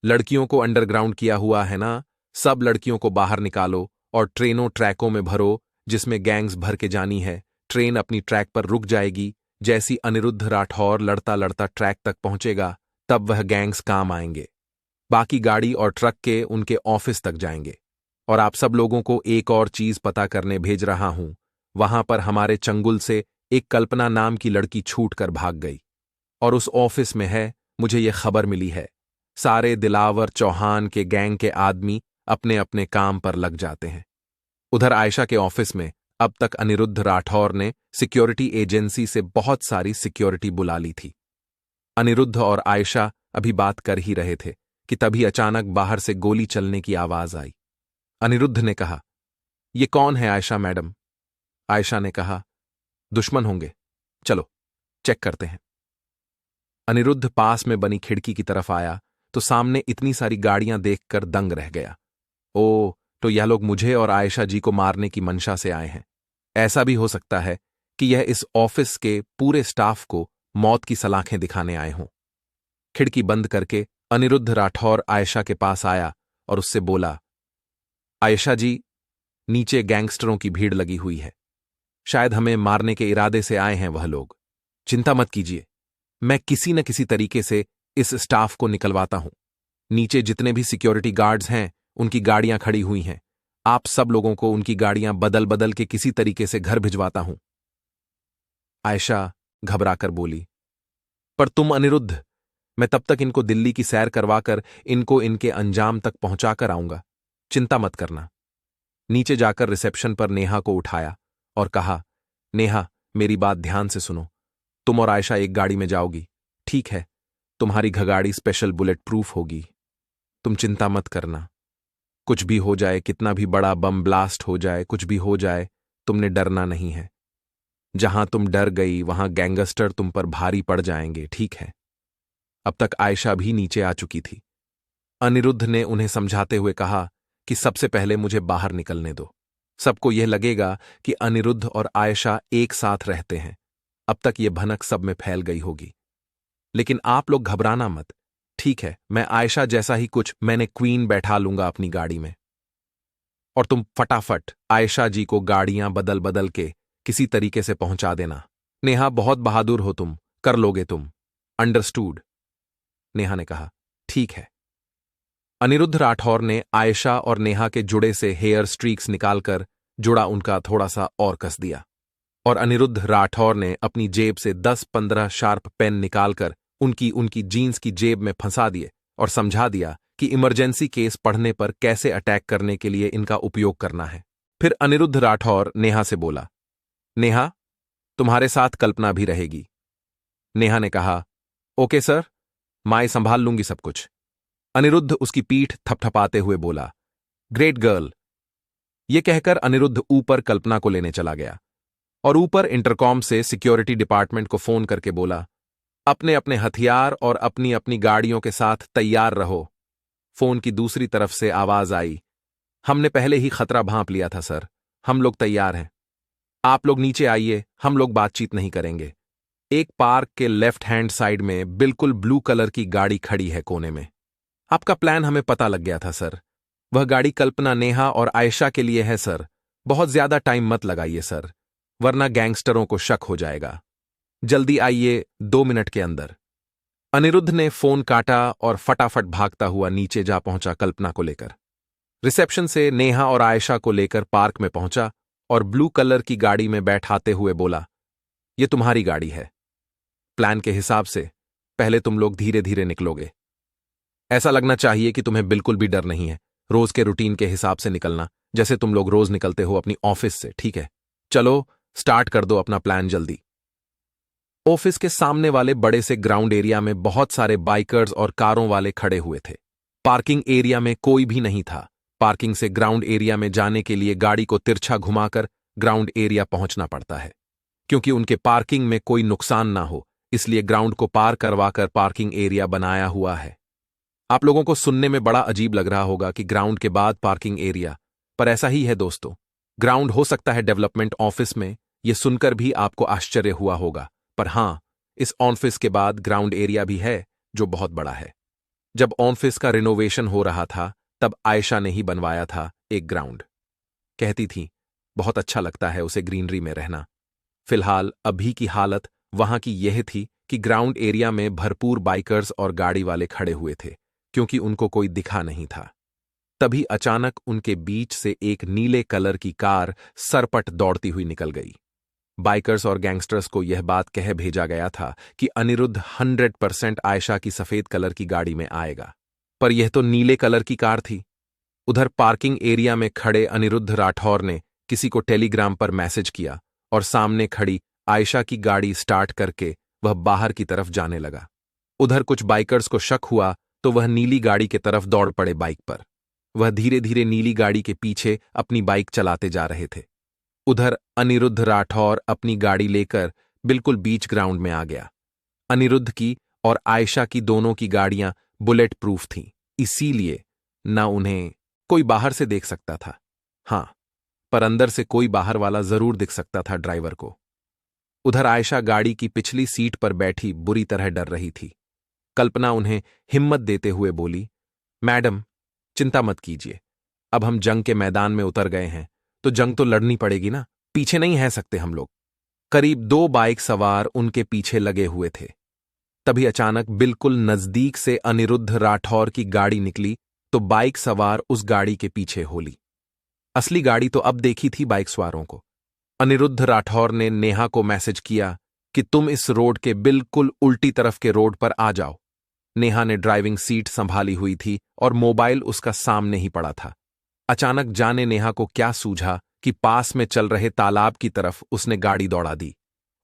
लड़कियों को अंडरग्राउंड किया हुआ है ना, सब लड़कियों को बाहर निकालो और ट्रेनों ट्रैकों में भरो जिसमें गैंग्स भर के जानी है। ट्रेन अपनी ट्रैक पर रुक जाएगी, जैसी अनिरुद्ध राठौर लड़ता लड़ता ट्रैक तक पहुंचेगा, तब वह गैंग्स काम आएंगे। बाकी गाड़ी और ट्रक के उनके ऑफिस तक जाएंगे। और आप सब लोगों को एक और चीज पता करने भेज रहा हूं, वहां पर हमारे चंगुल से एक कल्पना नाम की लड़की छूट कर भाग गई, और उस ऑफिस में है, मुझे यह खबर मिली है। सारे दिलावर चौहान के गैंग के आदमी अपने अपने काम पर लग जाते हैं। उधर आयशा के ऑफिस में अब तक अनिरुद्ध राठौर ने सिक्योरिटी एजेंसी से बहुत सारी सिक्योरिटी बुला ली थी। अनिरुद्ध और आयशा अभी बात कर ही रहे थे कि तभी अचानक बाहर से गोली चलने की आवाज आई। अनिरुद्ध ने कहा, ये कौन है आयशा मैडम? आयशा ने कहा, दुश्मन होंगे, चलो चेक करते हैं। अनिरुद्ध पास में बनी खिड़की की तरफ आया तो सामने इतनी सारी गाड़ियां देखकर दंग रह गया। ओ, तो यह लोग मुझे और आयशा जी को मारने की मंशा से आए हैं। ऐसा भी हो सकता है कि यह इस ऑफिस के पूरे स्टाफ को मौत की सलाखें दिखाने आए हों। खिड़की बंद करके अनिरुद्ध राठौर आयशा के पास आया और उससे बोला, आयशा जी, नीचे गैंगस्टरों की भीड़ लगी हुई है, शायद हमें मारने के इरादे से आए हैं वह लोग, चिंता मत कीजिए, मैं किसी न किसी तरीके से इस स्टाफ को निकलवाता हूं। नीचे जितने भी सिक्योरिटी गार्ड्स हैं, उनकी गाड़ियां खड़ी हुई हैं। आप सब लोगों को उनकी गाड़ियां बदल बदल के किसी तरीके से घर भिजवाता हूं। आयशा घबराकर बोली, पर तुम अनिरुद्ध, मैं तब तक इनको दिल्ली की सैर करवाकर इनको इनके अंजाम तक पहुंचाकर आऊंगा। चिंता मत करना। नीचे जाकर रिसेप्शन पर नेहा को उठाया और कहा, नेहा, मेरी बात ध्यान से सुनो। तुम और आयशा एक गाड़ी में जाओगी, ठीक है? तुम्हारी गाड़ी स्पेशल बुलेट प्रूफ होगी। तुम चिंता मत करना। कुछ भी हो जाए, कितना भी बड़ा बम ब्लास्ट हो जाए, कुछ भी हो जाए, तुमने डरना नहीं है। जहां तुम डर गई वहां गैंगस्टर तुम पर भारी पड़ जाएंगे, ठीक है? अब तक आयशा भी नीचे आ चुकी थी। अनिरुद्ध ने उन्हें समझाते हुए कहा कि सबसे पहले मुझे बाहर निकलने दो। सबको यह लगेगा कि अनिरुद्ध और आयशा एक साथ रहते हैं। अब तक यह भनक सब में फैल गई होगी। लेकिन आप लोग घबराना मत, ठीक है? मैं आयशा जैसा ही कुछ मैंने क्वीन बैठा लूंगा अपनी गाड़ी में, और तुम फटाफट आयशा जी को गाड़ियां बदल बदल के किसी तरीके से पहुंचा देना। नेहा, बहुत बहादुर हो तुम, कर लोगे तुम। अंडरस्टूड? नेहा ने कहा, ठीक है। अनिरुद्ध राठौर ने आयशा और नेहा के जुड़े से हेयर स्ट्रीक्स निकालकर जुड़ा उनका थोड़ा सा और कस दिया, और अनिरुद्ध राठौर ने अपनी जेब से 10-15 शार्प पेन निकालकर उनकी जीन्स की जेब में फंसा दिए और समझा दिया कि इमरजेंसी केस पढ़ने पर कैसे अटैक करने के लिए इनका उपयोग करना है। फिर अनिरुद्ध राठौर नेहा से बोला, नेहा, तुम्हारे साथ कल्पना भी रहेगी। नेहा ने कहा, ओके सर, मैं संभाल लूंगी सब कुछ। अनिरुद्ध उसकी पीठ थपथपाते हुए बोला, ग्रेट गर्ल। यह कहकर अनिरुद्ध ऊपर कल्पना को लेने चला गया और ऊपर इंटरकॉम से सिक्योरिटी डिपार्टमेंट को फोन करके बोला, अपने अपने हथियार और अपनी अपनी गाड़ियों के साथ तैयार रहो। फोन की दूसरी तरफ से आवाज आई, हमने पहले ही खतरा भांप लिया था सर, हम लोग तैयार हैं। आप लोग नीचे आइए, हम लोग बातचीत नहीं करेंगे। एक पार्क के लेफ्ट हैंड साइड में बिल्कुल ब्लू कलर की गाड़ी खड़ी है कोने में। आपका प्लान हमें पता लग गया था सर। वह गाड़ी कल्पना, नेहा और आयशा के लिए है सर। बहुत ज्यादा टाइम मत लगाइए सर, वरना गैंगस्टरों को शक हो जाएगा। जल्दी आइए, 2 मिनट के अंदर। अनिरुद्ध ने फोन काटा और फटाफट भागता हुआ नीचे जा पहुंचा कल्पना को लेकर। रिसेप्शन से नेहा और आयशा को लेकर पार्क में पहुंचा और ब्लू कलर की गाड़ी में बैठाते हुए बोला, यह तुम्हारी गाड़ी है। प्लान के हिसाब से पहले तुम लोग धीरे धीरे निकलोगे। ऐसा लगना चाहिए कि तुम्हें बिल्कुल भी डर नहीं है। रोज के रूटीन के हिसाब से निकलना, जैसे तुम लोग रोज निकलते हो अपनी ऑफिस से, ठीक है? चलो स्टार्ट कर दो अपना प्लान जल्दी। ऑफिस के सामने वाले बड़े से ग्राउंड एरिया में बहुत सारे बाइकर्स और कारों वाले खड़े हुए थे। पार्किंग एरिया में कोई भी नहीं था। पार्किंग से ग्राउंड एरिया में जाने के लिए गाड़ी को तिरछा घुमाकर ग्राउंड एरिया पहुंचना पड़ता है। क्योंकि उनके पार्किंग में कोई नुकसान ना हो, इसलिए ग्राउंड को पार करवाकर पार्किंग एरिया बनाया हुआ है। आप लोगों को सुनने में बड़ा अजीब लग रहा होगा कि ग्राउंड के बाद पार्किंग एरिया, पर ऐसा ही है दोस्तों। ग्राउंड हो सकता है डेवलपमेंट ऑफिस में, यह सुनकर भी आपको आश्चर्य हुआ होगा, पर हां, इस ऑफिस के बाद ग्राउंड एरिया भी है जो बहुत बड़ा है। जब ऑफिस का रिनोवेशन हो रहा था तब आयशा ने ही बनवाया था एक ग्राउंड। कहती थी बहुत अच्छा लगता है उसे ग्रीनरी में रहना। फिलहाल अभी की हालत वहां की यह थी कि ग्राउंड एरिया में भरपूर बाइकर्स और गाड़ी वाले खड़े हुए थे, क्योंकि उनको कोई दिखा नहीं था। तभी अचानक उनके बीच से एक नीले कलर की कार सरपट दौड़ती हुई निकल गई। बाइकर्स और गैंगस्टर्स को यह बात कह भेजा गया था कि अनिरुद्ध 100% आयशा की सफेद कलर की गाड़ी में आएगा, पर यह तो नीले कलर की कार थी। उधर पार्किंग एरिया में खड़े अनिरुद्ध राठौर ने किसी को टेलीग्राम पर मैसेज किया और सामने खड़ी आयशा की गाड़ी स्टार्ट करके वह बाहर की तरफ जाने लगा। उधर कुछ बाइकर्स को शक हुआ तो वह नीली गाड़ी की तरफ दौड़ पड़े बाइक पर। वह धीरे धीरे नीली गाड़ी के पीछे अपनी बाइक चलाते जा रहे थे। उधर अनिरुद्ध राठौर अपनी गाड़ी लेकर बिल्कुल बीच ग्राउंड में आ गया। अनिरुद्ध की और आयशा की दोनों की गाड़ियां बुलेट प्रूफ थीं, इसीलिए न उन्हें कोई बाहर से देख सकता था। हां, पर अंदर से कोई बाहर वाला जरूर दिख सकता था ड्राइवर को। उधर आयशा गाड़ी की पिछली सीट पर बैठी बुरी तरह डर रही थी। कल्पना उन्हें हिम्मत देते हुए बोली, मैडम, चिंता मत कीजिए, अब हम जंग के मैदान में उतर गए हैं तो जंग तो लड़नी पड़ेगी ना, पीछे नहीं है सकते हम लोग। करीब 2 बाइक सवार उनके पीछे लगे हुए थे। तभी अचानक बिल्कुल नजदीक से अनिरुद्ध राठौर की गाड़ी निकली तो बाइक सवार उस गाड़ी के पीछे हो ली। असली गाड़ी तो अब देखी थी बाइक सवारों को। अनिरुद्ध राठौर ने नेहा को मैसेज किया कि तुम इस रोड के बिल्कुल उल्टी तरफ के रोड पर आ जाओ। नेहा ने ड्राइविंग सीट संभाली हुई थी और मोबाइल उसका सामने ही पड़ा था। अचानक जाने नेहा को क्या सूझा कि पास में चल रहे तालाब की तरफ उसने गाड़ी दौड़ा दी,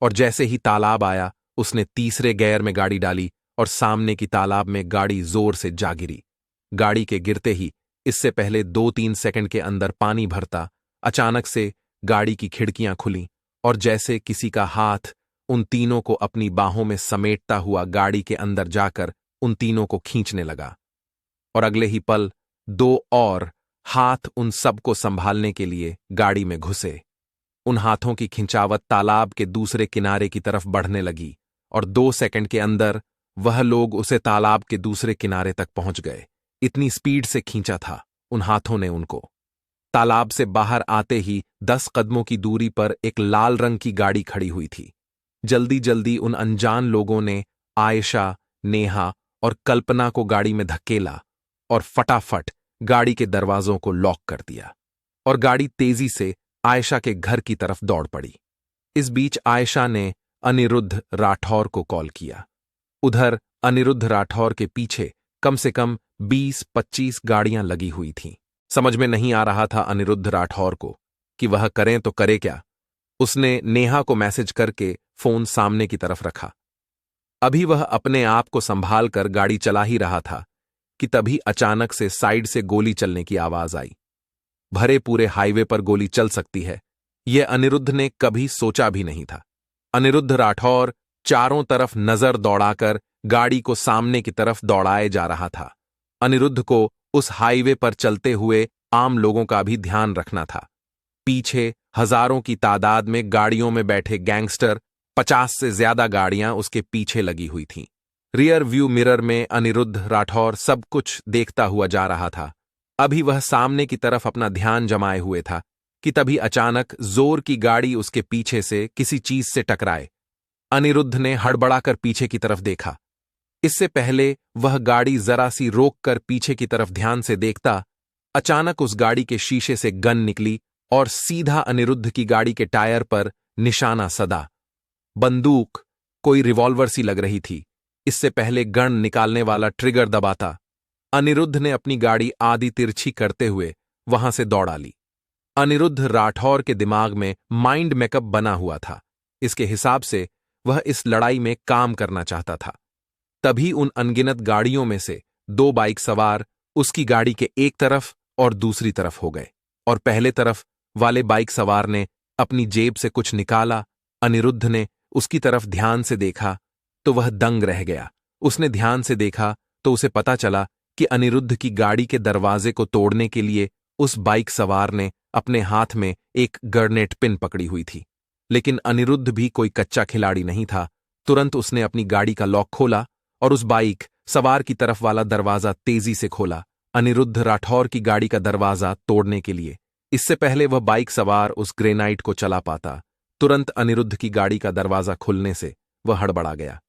और जैसे ही तालाब आया उसने तीसरे गियर में गाड़ी डाली और सामने की तालाब में गाड़ी जोर से जा गिरी। गाड़ी के गिरते ही इससे पहले 2-3 सेकंड के अंदर पानी भरता अचानक से गाड़ी की खिड़कियां खुलीं और जैसे किसी का हाथ उन तीनों को अपनी बाहों में समेटता हुआ गाड़ी के अंदर जाकर उन तीनों को खींचने लगा, और अगले ही पल 2 और हाथ उन सबको संभालने के लिए गाड़ी में घुसे। उन हाथों की खिंचावट तालाब के दूसरे किनारे की तरफ बढ़ने लगी और 2 सेकंड के अंदर वह लोग उसे तालाब के दूसरे किनारे तक पहुंच गए। इतनी स्पीड से खींचा था उन हाथों ने उनको। तालाब से बाहर आते ही 10 कदमों की दूरी पर एक लाल रंग की गाड़ी खड़ी हुई थी। जल्दी जल्दी उन अनजान लोगों ने आयशा, नेहा और कल्पना को गाड़ी में धकेला और फटाफट गाड़ी के दरवाजों को लॉक कर दिया, और गाड़ी तेजी से आयशा के घर की तरफ दौड़ पड़ी। इस बीच आयशा ने अनिरुद्ध राठौर को कॉल किया। उधर अनिरुद्ध राठौर के पीछे कम से कम 20-25 गाड़ियां लगी हुई थीं। समझ में नहीं आ रहा था अनिरुद्ध राठौर को कि वह करें तो करे क्या। उसने नेहा को मैसेज करके फोन सामने की तरफ रखा। अभी वह अपने आप को संभाल कर गाड़ी चला ही रहा था कि तभी अचानक से साइड से गोली चलने की आवाज आई। भरे पूरे हाईवे पर गोली चल सकती है, यह अनिरुद्ध ने कभी सोचा भी नहीं था। अनिरुद्ध राठौर चारों तरफ नजर दौड़ाकर गाड़ी को सामने की तरफ दौड़ाए जा रहा था। अनिरुद्ध को उस हाईवे पर चलते हुए आम लोगों का भी ध्यान रखना था। पीछे हजारों की तादाद में गाड़ियों में बैठे गैंगस्टर, 50 से ज्यादा गाड़ियां उसके पीछे लगी हुई थीं। रियर व्यू मिरर में अनिरुद्ध राठौर सब कुछ देखता हुआ जा रहा था। अभी वह सामने की तरफ अपना ध्यान जमाए हुए था कि तभी अचानक जोर की गाड़ी उसके पीछे से किसी चीज से टकराए। अनिरुद्ध ने हड़बड़ाकर पीछे की तरफ देखा। इससे पहले वह गाड़ी जरा सी रोककर पीछे की तरफ ध्यान से देखता, अचानक उस गाड़ी के शीशे से गन निकली और सीधा अनिरुद्ध की गाड़ी के टायर पर निशाना सदा। बंदूक कोई रिवॉल्वर सी लग रही थी। इससे पहले गन निकालने वाला ट्रिगर दबाता अनिरुद्ध ने अपनी गाड़ी आधी तिरछी करते हुए वहां से दौड़ा ली। अनिरुद्ध राठौर के दिमाग में माइंड मेकअप बना हुआ था। इसके हिसाब से वह इस लड़ाई में काम करना चाहता था। तभी उन अनगिनत गाड़ियों में से 2 बाइक सवार उसकी गाड़ी के एक तरफ और दूसरी तरफ हो गए, और पहले तरफ वाले बाइक सवार ने अपनी जेब से कुछ निकाला। अनिरुद्ध ने उसकी तरफ ध्यान से देखा तो वह दंग रह गया। उसने ध्यान से देखा तो उसे पता चला कि अनिरुद्ध की गाड़ी के दरवाजे को तोड़ने के लिए उस बाइक सवार ने अपने हाथ में एक ग्रेनेड पिन पकड़ी हुई थी। लेकिन अनिरुद्ध भी कोई कच्चा खिलाड़ी नहीं था। तुरंत उसने अपनी गाड़ी का लॉक खोला और उस बाइक सवार की तरफ वाला दरवाजा तेजी से खोला, अनिरुद्ध राठौर की गाड़ी का दरवाजा तोड़ने के लिए। इससे पहले वह बाइक सवार उस ग्रेनाइट को चला पाता, तुरंत अनिरुद्ध की गाड़ी का दरवाजा खुलने से वह हड़बड़ा गया।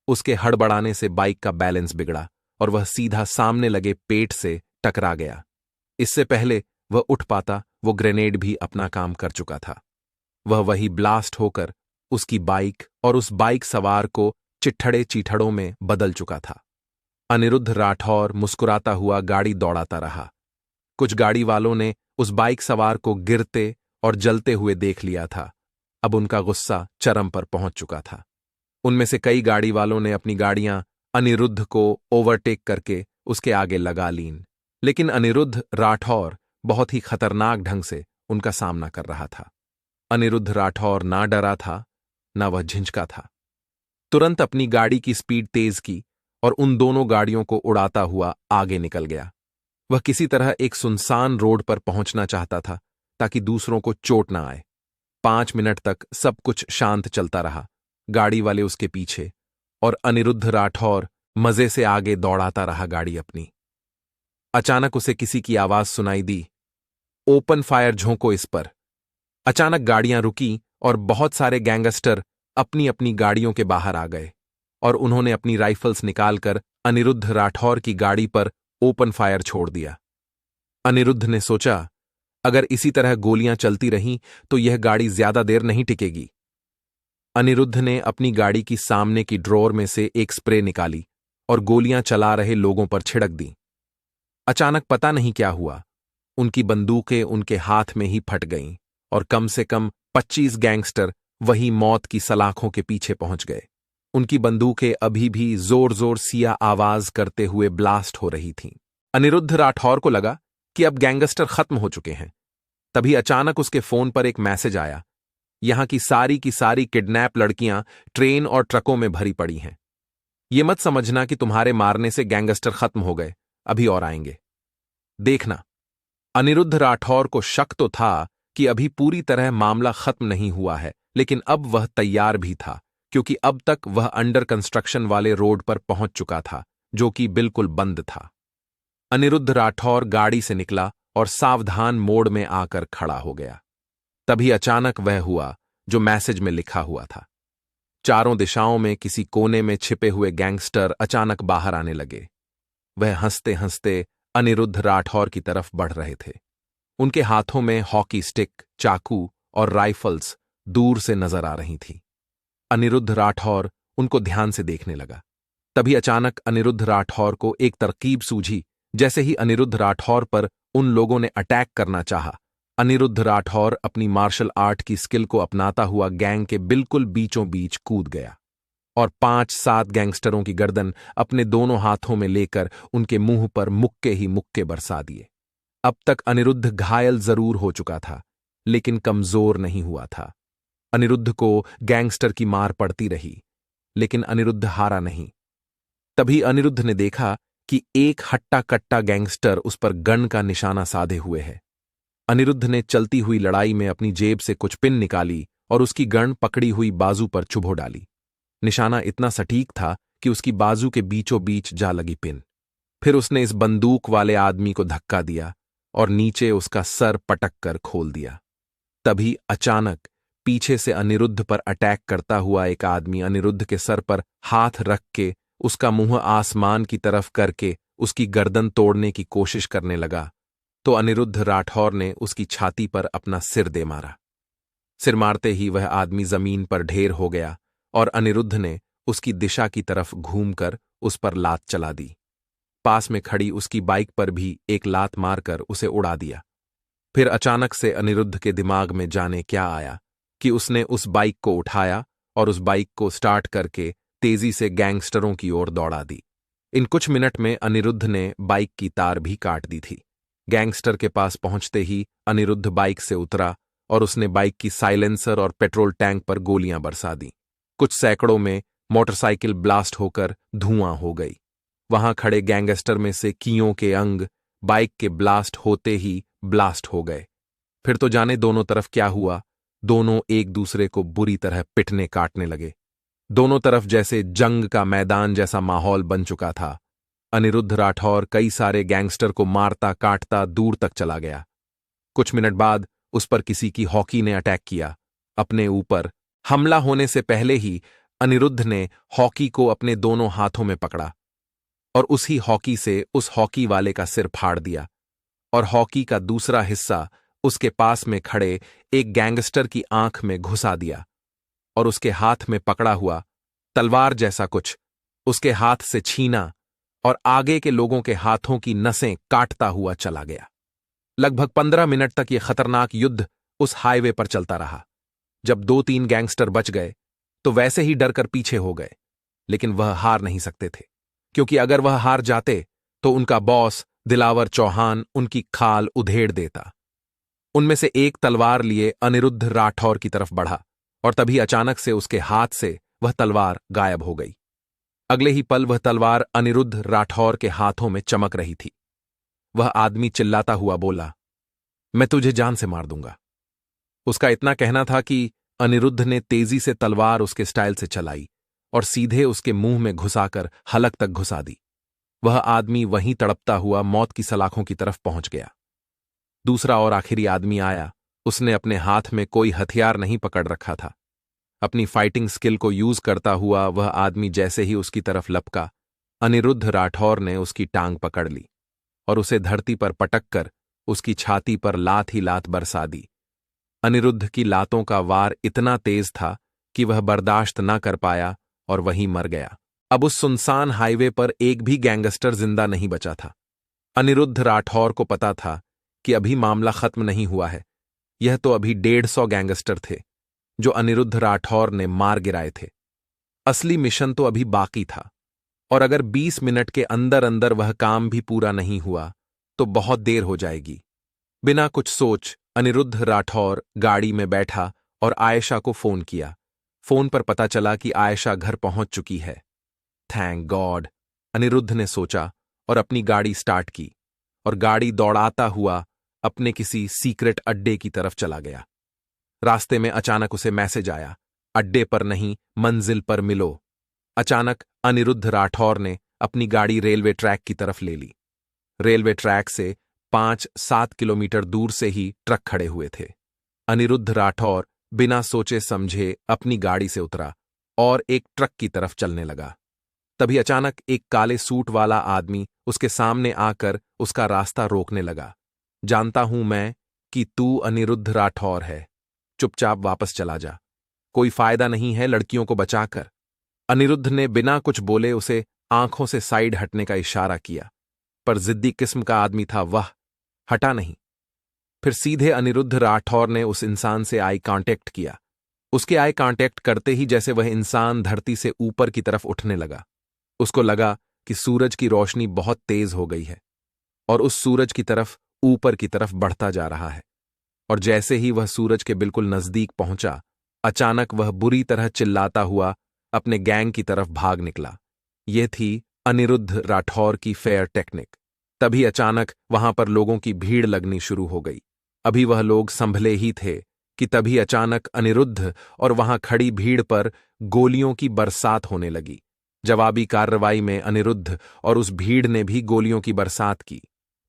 उसके हड़बड़ाने से बाइक का बैलेंस बिगड़ा और वह सीधा सामने लगे पेट से टकरा गया। इससे पहले वह उठ पाता, वो ग्रेनेड भी अपना काम कर चुका था। वह वही ब्लास्ट होकर उसकी बाइक और उस बाइक सवार को चिट्ठड़े चीठड़ों में बदल चुका था। अनिरुद्ध राठौर मुस्कुराता हुआ गाड़ी दौड़ाता रहा। कुछ गाड़ी वालों ने उस बाइक सवार को गिरते और जलते हुए देख लिया था। अब उनका गुस्सा चरम पर पहुंच चुका था। उनमें से कई गाड़ी वालों ने अपनी गाड़ियां अनिरुद्ध को ओवरटेक करके उसके आगे लगा लीं, लेकिन अनिरुद्ध राठौर बहुत ही खतरनाक ढंग से उनका सामना कर रहा था। अनिरुद्ध राठौर ना डरा था, ना वह झिझका था। तुरंत अपनी गाड़ी की स्पीड तेज की और उन दोनों गाड़ियों को उड़ाता हुआ आगे निकल गया। वह किसी तरह एक सुनसान रोड पर पहुंचना चाहता था ताकि दूसरों को चोट ना आए। 5 मिनट तक सब कुछ शांत चलता रहा। गाड़ी वाले उसके पीछे और अनिरुद्ध राठौर मजे से आगे दौड़ाता रहा गाड़ी अपनी। अचानक उसे किसी की आवाज सुनाई दी, ओपन फायर झोंको इस पर। अचानक गाड़ियां रुकी और बहुत सारे गैंगस्टर अपनी अपनी गाड़ियों के बाहर आ गए। और उन्होंने अपनी राइफल्स निकालकर अनिरुद्ध राठौर की गाड़ी पर ओपन फायर छोड़ दिया। अनिरुद्ध ने सोचा, अगर इसी तरह गोलियां चलती रहीं तो यह गाड़ी ज्यादा देर नहीं टिकेगी। अनिरुद्ध ने अपनी गाड़ी की सामने की ड्रॉर में से एक स्प्रे निकाली और गोलियां चला रहे लोगों पर छिड़क दी। अचानक पता नहीं क्या हुआ, उनकी बंदूकें उनके हाथ में ही फट गईं और कम से कम 25 गैंगस्टर वही मौत की सलाखों के पीछे पहुंच गए। उनकी बंदूकें अभी भी जोर जोर सिया आवाज करते हुए ब्लास्ट हो रही थीं। अनिरुद्ध राठौर को लगा कि अब गैंगस्टर खत्म हो चुके हैं। तभी अचानक उसके फोन पर एक मैसेज आया, यहां की सारी किडनैप लड़कियां ट्रेन और ट्रकों में भरी पड़ी हैं। ये मत समझना कि तुम्हारे मारने से गैंगस्टर खत्म हो गए, अभी और आएंगे, देखना। अनिरुद्ध राठौर को शक तो था कि अभी पूरी तरह मामला खत्म नहीं हुआ है, लेकिन अब वह तैयार भी था, क्योंकि अब तक वह अंडर कंस्ट्रक्शन वाले रोड पर पहुंच चुका था, जो कि बिल्कुल बंद था। अनिरुद्ध राठौर गाड़ी से निकला और सावधान मोड़ में आकर खड़ा हो गया। तभी अचानक वह हुआ जो मैसेज में लिखा हुआ था। चारों दिशाओं में किसी कोने में छिपे हुए गैंगस्टर अचानक बाहर आने लगे। वह हंसते हंसते अनिरुद्ध राठौर की तरफ बढ़ रहे थे। उनके हाथों में हॉकी स्टिक, चाकू और राइफल्स दूर से नजर आ रही थी। अनिरुद्ध राठौर उनको ध्यान से देखने लगा। तभी अचानक अनिरुद्ध राठौर को एक तरकीब सूझी। जैसे ही अनिरुद्ध राठौर पर उन लोगों ने अटैक करना चाहा, अनिरुद्ध राठौर अपनी मार्शल आर्ट की स्किल को अपनाता हुआ गैंग के बिल्कुल बीचों बीच कूद गया और 5-7 गैंगस्टरों की गर्दन अपने दोनों हाथों में लेकर उनके मुंह पर मुक्के ही मुक्के बरसा दिए। अब तक अनिरुद्ध घायल जरूर हो चुका था, लेकिन कमजोर नहीं हुआ था। अनिरुद्ध को गैंगस्टर की मार पड़ती रही, लेकिन अनिरुद्ध हारा नहीं। तभी अनिरुद्ध ने देखा कि एक हट्टा कट्टा गैंगस्टर उस पर गन का निशाना साधे हुए है। अनिरुद्ध ने चलती हुई लड़ाई में अपनी जेब से कुछ पिन निकाली और उसकी गन पकड़ी हुई बाजू पर चुभो डाली। निशाना इतना सटीक था कि उसकी बाजू के बीचों बीच जा लगी पिन। फिर उसने इस बंदूक वाले आदमी को धक्का दिया और नीचे उसका सर पटक कर खोल दिया। तभी अचानक पीछे से अनिरुद्ध पर अटैक करता हुआ एक आदमी अनिरुद्ध के सर पर हाथ रख के उसका मुंह आसमान की तरफ करके उसकी गर्दन तोड़ने की कोशिश करने लगा, तो अनिरुद्ध राठौर ने उसकी छाती पर अपना सिर दे मारा। सिर मारते ही वह आदमी जमीन पर ढेर हो गया और अनिरुद्ध ने उसकी दिशा की तरफ घूमकर उस पर लात चला दी। पास में खड़ी उसकी बाइक पर भी एक लात मारकर उसे उड़ा दिया। फिर अचानक से अनिरुद्ध के दिमाग में जाने क्या आया कि उसने उस बाइक को उठाया और उस बाइक को स्टार्ट करके तेजी से गैंगस्टरों की ओर दौड़ा दी। इन कुछ मिनट में अनिरुद्ध ने बाइक की तार भी काट दी थी। गैंगस्टर के पास पहुंचते ही अनिरुद्ध बाइक से उतरा और उसने बाइक की साइलेंसर और पेट्रोल टैंक पर गोलियां बरसा दी। कुछ सैकड़ों में मोटरसाइकिल ब्लास्ट होकर धुआं हो गई। वहां खड़े गैंगस्टर में से कियों के अंग बाइक के ब्लास्ट होते ही ब्लास्ट हो गए। फिर तो जाने दोनों तरफ क्या हुआ, दोनों एक दूसरे को बुरी तरह पिटने काटने लगे। दोनों तरफ जैसे जंग का मैदान जैसा माहौल बन चुका था। अनिरुद्ध राठौर कई सारे गैंगस्टर को मारता काटता दूर तक चला गया। कुछ मिनट बाद उस पर किसी की हॉकी ने अटैक किया। अपने ऊपर हमला होने से पहले ही अनिरुद्ध ने हॉकी को अपने दोनों हाथों में पकड़ा और उसी हॉकी से उस हॉकी वाले का सिर फाड़ दिया और हॉकी का दूसरा हिस्सा उसके पास में खड़े एक गैंगस्टर की आंख में घुसा दिया और उसके हाथ में पकड़ा हुआ तलवार जैसा कुछ उसके हाथ से छीना और आगे के लोगों के हाथों की नसें काटता हुआ चला गया। लगभग 15 मिनट तक यह खतरनाक युद्ध उस हाईवे पर चलता रहा। जब 2-3 गैंगस्टर बच गए तो वैसे ही डरकर पीछे हो गए, लेकिन वह हार नहीं सकते थे, क्योंकि अगर वह हार जाते तो उनका बॉस दिलावर चौहान उनकी खाल उधेड़ देता। उनमें से एक तलवार लिए अनिरुद्ध राठौर की तरफ बढ़ा और तभी अचानक से उसके हाथ से वह तलवार गायब हो गई। अगले ही पल वह तलवार अनिरुद्ध राठौर के हाथों में चमक रही थी। वह आदमी चिल्लाता हुआ बोला, मैं तुझे जान से मार दूंगा। उसका इतना कहना था कि अनिरुद्ध ने तेजी से तलवार उसके स्टाइल से चलाई और सीधे उसके मुंह में घुसाकर हलक तक घुसा दी। वह आदमी वहीं तड़पता हुआ मौत की सलाखों की तरफ पहुंच गया। दूसरा और आखिरी आदमी आया। उसने अपने हाथ में कोई हथियार नहीं पकड़ रखा था। अपनी फाइटिंग स्किल को यूज करता हुआ वह आदमी जैसे ही उसकी तरफ लपका, अनिरुद्ध राठौर ने उसकी टांग पकड़ ली और उसे धरती पर पटक कर उसकी छाती पर लात ही लात बरसा दी। अनिरुद्ध की लातों का वार इतना तेज था कि वह बर्दाश्त न कर पाया और वहीं मर गया। अब उस सुनसान हाईवे पर एक भी गैंगस्टर जिंदा नहीं बचा था। अनिरुद्ध राठौर को पता था कि अभी मामला खत्म नहीं हुआ है। यह तो अभी 150 गैंगस्टर थे जो अनिरुद्ध राठौर ने मार गिराए थे। असली मिशन तो अभी बाकी था, और अगर 20 मिनट के अंदर अंदर वह काम भी पूरा नहीं हुआ तो बहुत देर हो जाएगी। बिना कुछ सोच अनिरुद्ध राठौर गाड़ी में बैठा और आयशा को फोन किया। फोन पर पता चला कि आयशा घर पहुंच चुकी है। थैंक गॉड, अनिरुद्ध ने सोचा और अपनी गाड़ी स्टार्ट की और गाड़ी दौड़ाता हुआ अपने किसी सीक्रेट अड्डे की तरफ चला गया। रास्ते में अचानक उसे मैसेज आया, अड्डे पर नहीं, मंजिल पर मिलो। अचानक अनिरुद्ध राठौर ने अपनी गाड़ी रेलवे ट्रैक की तरफ ले ली। रेलवे ट्रैक से 5-7 किलोमीटर दूर से ही ट्रक खड़े हुए थे। अनिरुद्ध राठौर बिना सोचे समझे अपनी गाड़ी से उतरा और एक ट्रक की तरफ चलने लगा। तभी अचानक एक काले सूट वाला आदमी उसके सामने आकर उसका रास्ता रोकने लगा। जानता हूं मैं कि तू अनिरुद्ध राठौर है, चुपचाप वापस चला जा, कोई फायदा नहीं है लड़कियों को बचाकर। अनिरुद्ध ने बिना कुछ बोले उसे आंखों से साइड हटने का इशारा किया, पर जिद्दी किस्म का आदमी था वह, हटा नहीं। फिर सीधे अनिरुद्ध राठौर ने उस इंसान से आई कांटेक्ट किया। उसके आई कांटेक्ट करते ही जैसे वह इंसान धरती से ऊपर की तरफ उठने लगा। उसको लगा कि सूरज की रोशनी बहुत तेज हो गई है और उस सूरज की तरफ ऊपर की तरफ बढ़ता जा रहा है। और जैसे ही वह सूरज के बिल्कुल नजदीक पहुंचा, अचानक वह बुरी तरह चिल्लाता हुआ अपने गैंग की तरफ भाग निकला। यह थी अनिरुद्ध राठौर की फेयर टेक्निक। तभी अचानक वहां पर लोगों की भीड़ लगनी शुरू हो गई। अभी वह लोग संभले ही थे कि तभी अचानक अनिरुद्ध और वहां खड़ी भीड़ पर गोलियों की बरसात होने लगी। जवाबी कार्रवाई में अनिरुद्ध और उस भीड़ ने भी गोलियों की बरसात की।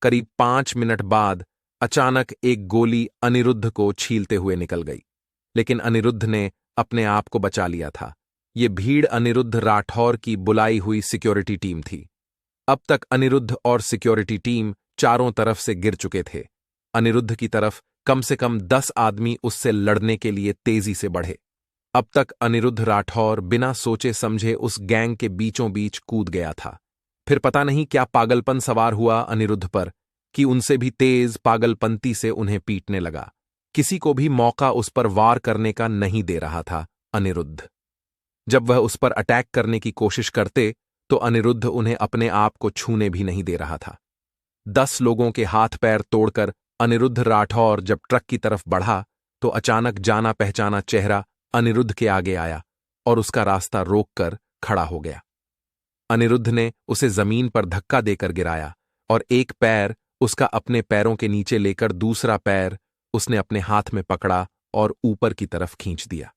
करीब 5 मिनट बाद अचानक एक गोली अनिरुद्ध को छीलते हुए निकल गई, लेकिन अनिरुद्ध ने अपने आप को बचा लिया था। ये भीड़ अनिरुद्ध राठौर की बुलाई हुई सिक्योरिटी टीम थी। अब तक अनिरुद्ध और सिक्योरिटी टीम चारों तरफ से गिर चुके थे। अनिरुद्ध की तरफ कम से कम 10 आदमी उससे लड़ने के लिए तेजी से बढ़े। अब तक अनिरुद्ध राठौर बिना सोचे समझे उस गैंग के बीचों बीच कूद गया था। फिर पता नहीं क्या पागलपन सवार हुआ अनिरुद्ध पर कि उनसे भी तेज पागलपंती से उन्हें पीटने लगा। किसी को भी मौका उस पर वार करने का नहीं दे रहा था अनिरुद्ध। जब वह उस पर अटैक करने की कोशिश करते तो अनिरुद्ध उन्हें अपने आप को छूने भी नहीं दे रहा था। 10 लोगों के हाथ पैर तोड़कर अनिरुद्ध राठौर जब ट्रक की तरफ बढ़ा तो अचानक जाना पहचाना चेहरा अनिरुद्ध के आगे आया और उसका रास्ता रोककर खड़ा हो गया। अनिरुद्ध ने उसे जमीन पर धक्का देकर गिराया और एक पैर उसका अपने पैरों के नीचे लेकर दूसरा पैर उसने अपने हाथ में पकड़ा और ऊपर की तरफ खींच दिया।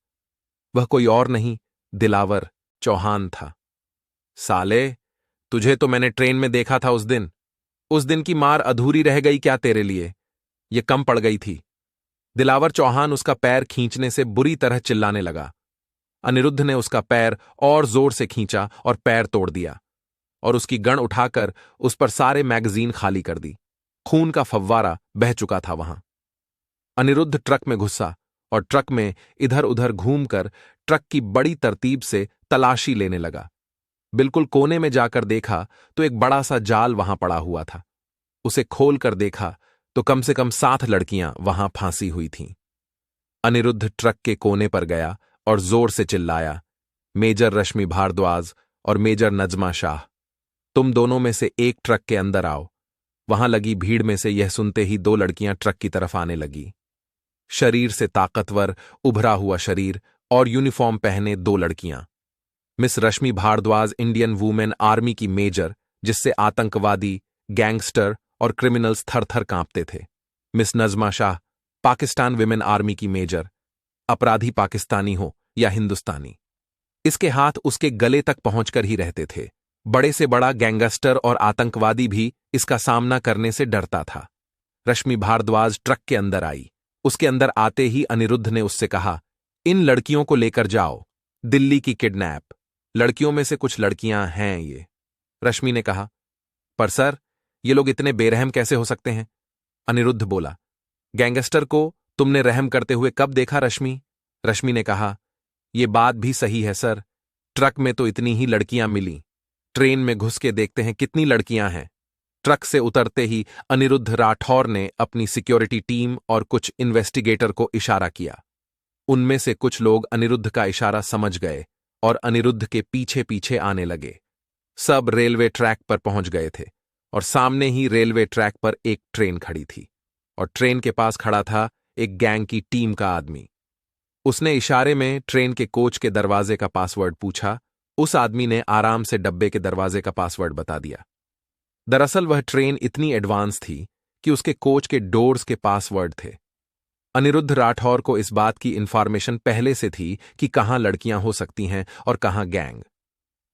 वह कोई और नहीं, दिलावर चौहान था। साले, तुझे तो मैंने ट्रेन में देखा था उस दिन की मार अधूरी रह गई क्या तेरे लिए? ये कम पड़ गई थी। दिलावर चौहान उसका पैर खींचने से बुरी तरह चिल्लाने लगा। अनिरुद्ध ने उसका पैर और जोर से खींचा और पैर तोड़ दिया और उसकी गन उठाकर उस पर सारे मैगजीन खाली कर दी। खून का फव्वारा बह चुका था वहां। अनिरुद्ध ट्रक में घुसा और ट्रक में इधर उधर घूमकर ट्रक की बड़ी तरतीब से तलाशी लेने लगा। बिल्कुल कोने में जाकर देखा तो एक बड़ा सा जाल वहां पड़ा हुआ था। उसे खोल कर देखा तो कम से कम 7 लड़कियां वहां फांसी हुई थीं। अनिरुद्ध ट्रक के कोने पर गया और जोर से चिल्लाया, मेजर रश्मि भारद्वाज और मेजर नजमा शाह, तुम दोनों में से एक ट्रक के अंदर आओ। वहां लगी भीड़ में से यह सुनते ही 2 लड़कियां ट्रक की तरफ आने लगी। शरीर से ताकतवर, उभरा हुआ शरीर और यूनिफॉर्म पहने 2 लड़कियां। मिस रश्मि भारद्वाज इंडियन वुमेन आर्मी की मेजर, जिससे आतंकवादी, गैंगस्टर और क्रिमिनल्स थर-थर कांपते थे। Miss Najma Shah Pakistan women army की मेजर, अपराधी पाकिस्तानी हो या हिंदुस्तानी, इसके हाथ उसके गले तक पहुंचकर ही रहते थे। बड़े से बड़ा गैंगस्टर और आतंकवादी भी इसका सामना करने से डरता था। रश्मि भारद्वाज ट्रक के अंदर आई। उसके अंदर आते ही अनिरुद्ध ने उससे कहा, इन लड़कियों को लेकर जाओ, दिल्ली की किडनैप। लड़कियों में से कुछ लड़कियां हैं ये। रश्मि ने कहा। पर सर, ये लोग इतने बेरहम कैसे हो सकते हैं? अनिरुद्ध बोला। गैंगस्टर को तुमने रहम करते हुए कब देखा रश्मि? रश्मि ने कहा। यह बात भी सही है सर, ट्रक में तो इतनी ही लड़कियां मिली, ट्रेन में घुस के देखते हैं कितनी लड़कियां हैं। ट्रक से उतरते ही अनिरुद्ध राठौर ने अपनी सिक्योरिटी टीम और कुछ इन्वेस्टिगेटर को इशारा किया। उनमें से कुछ लोग अनिरुद्ध का इशारा समझ गए और अनिरुद्ध के पीछे पीछे आने लगे। सब रेलवे ट्रैक पर पहुंच गए थे और सामने ही रेलवे ट्रैक पर एक ट्रेन खड़ी थी और ट्रेन के पास खड़ा था एक गैंग की टीम का आदमी। उसने इशारे में ट्रेन के कोच के दरवाजे का पासवर्ड पूछा। उस आदमी ने आराम से डब्बे के दरवाजे का पासवर्ड बता दिया। दरअसल वह ट्रेन इतनी एडवांस थी कि उसके कोच के डोर्स के पासवर्ड थे। अनिरुद्ध राठौर को इस बात की इंफॉर्मेशन पहले से थी कि कहां लड़कियां हो सकती हैं और कहां गैंग।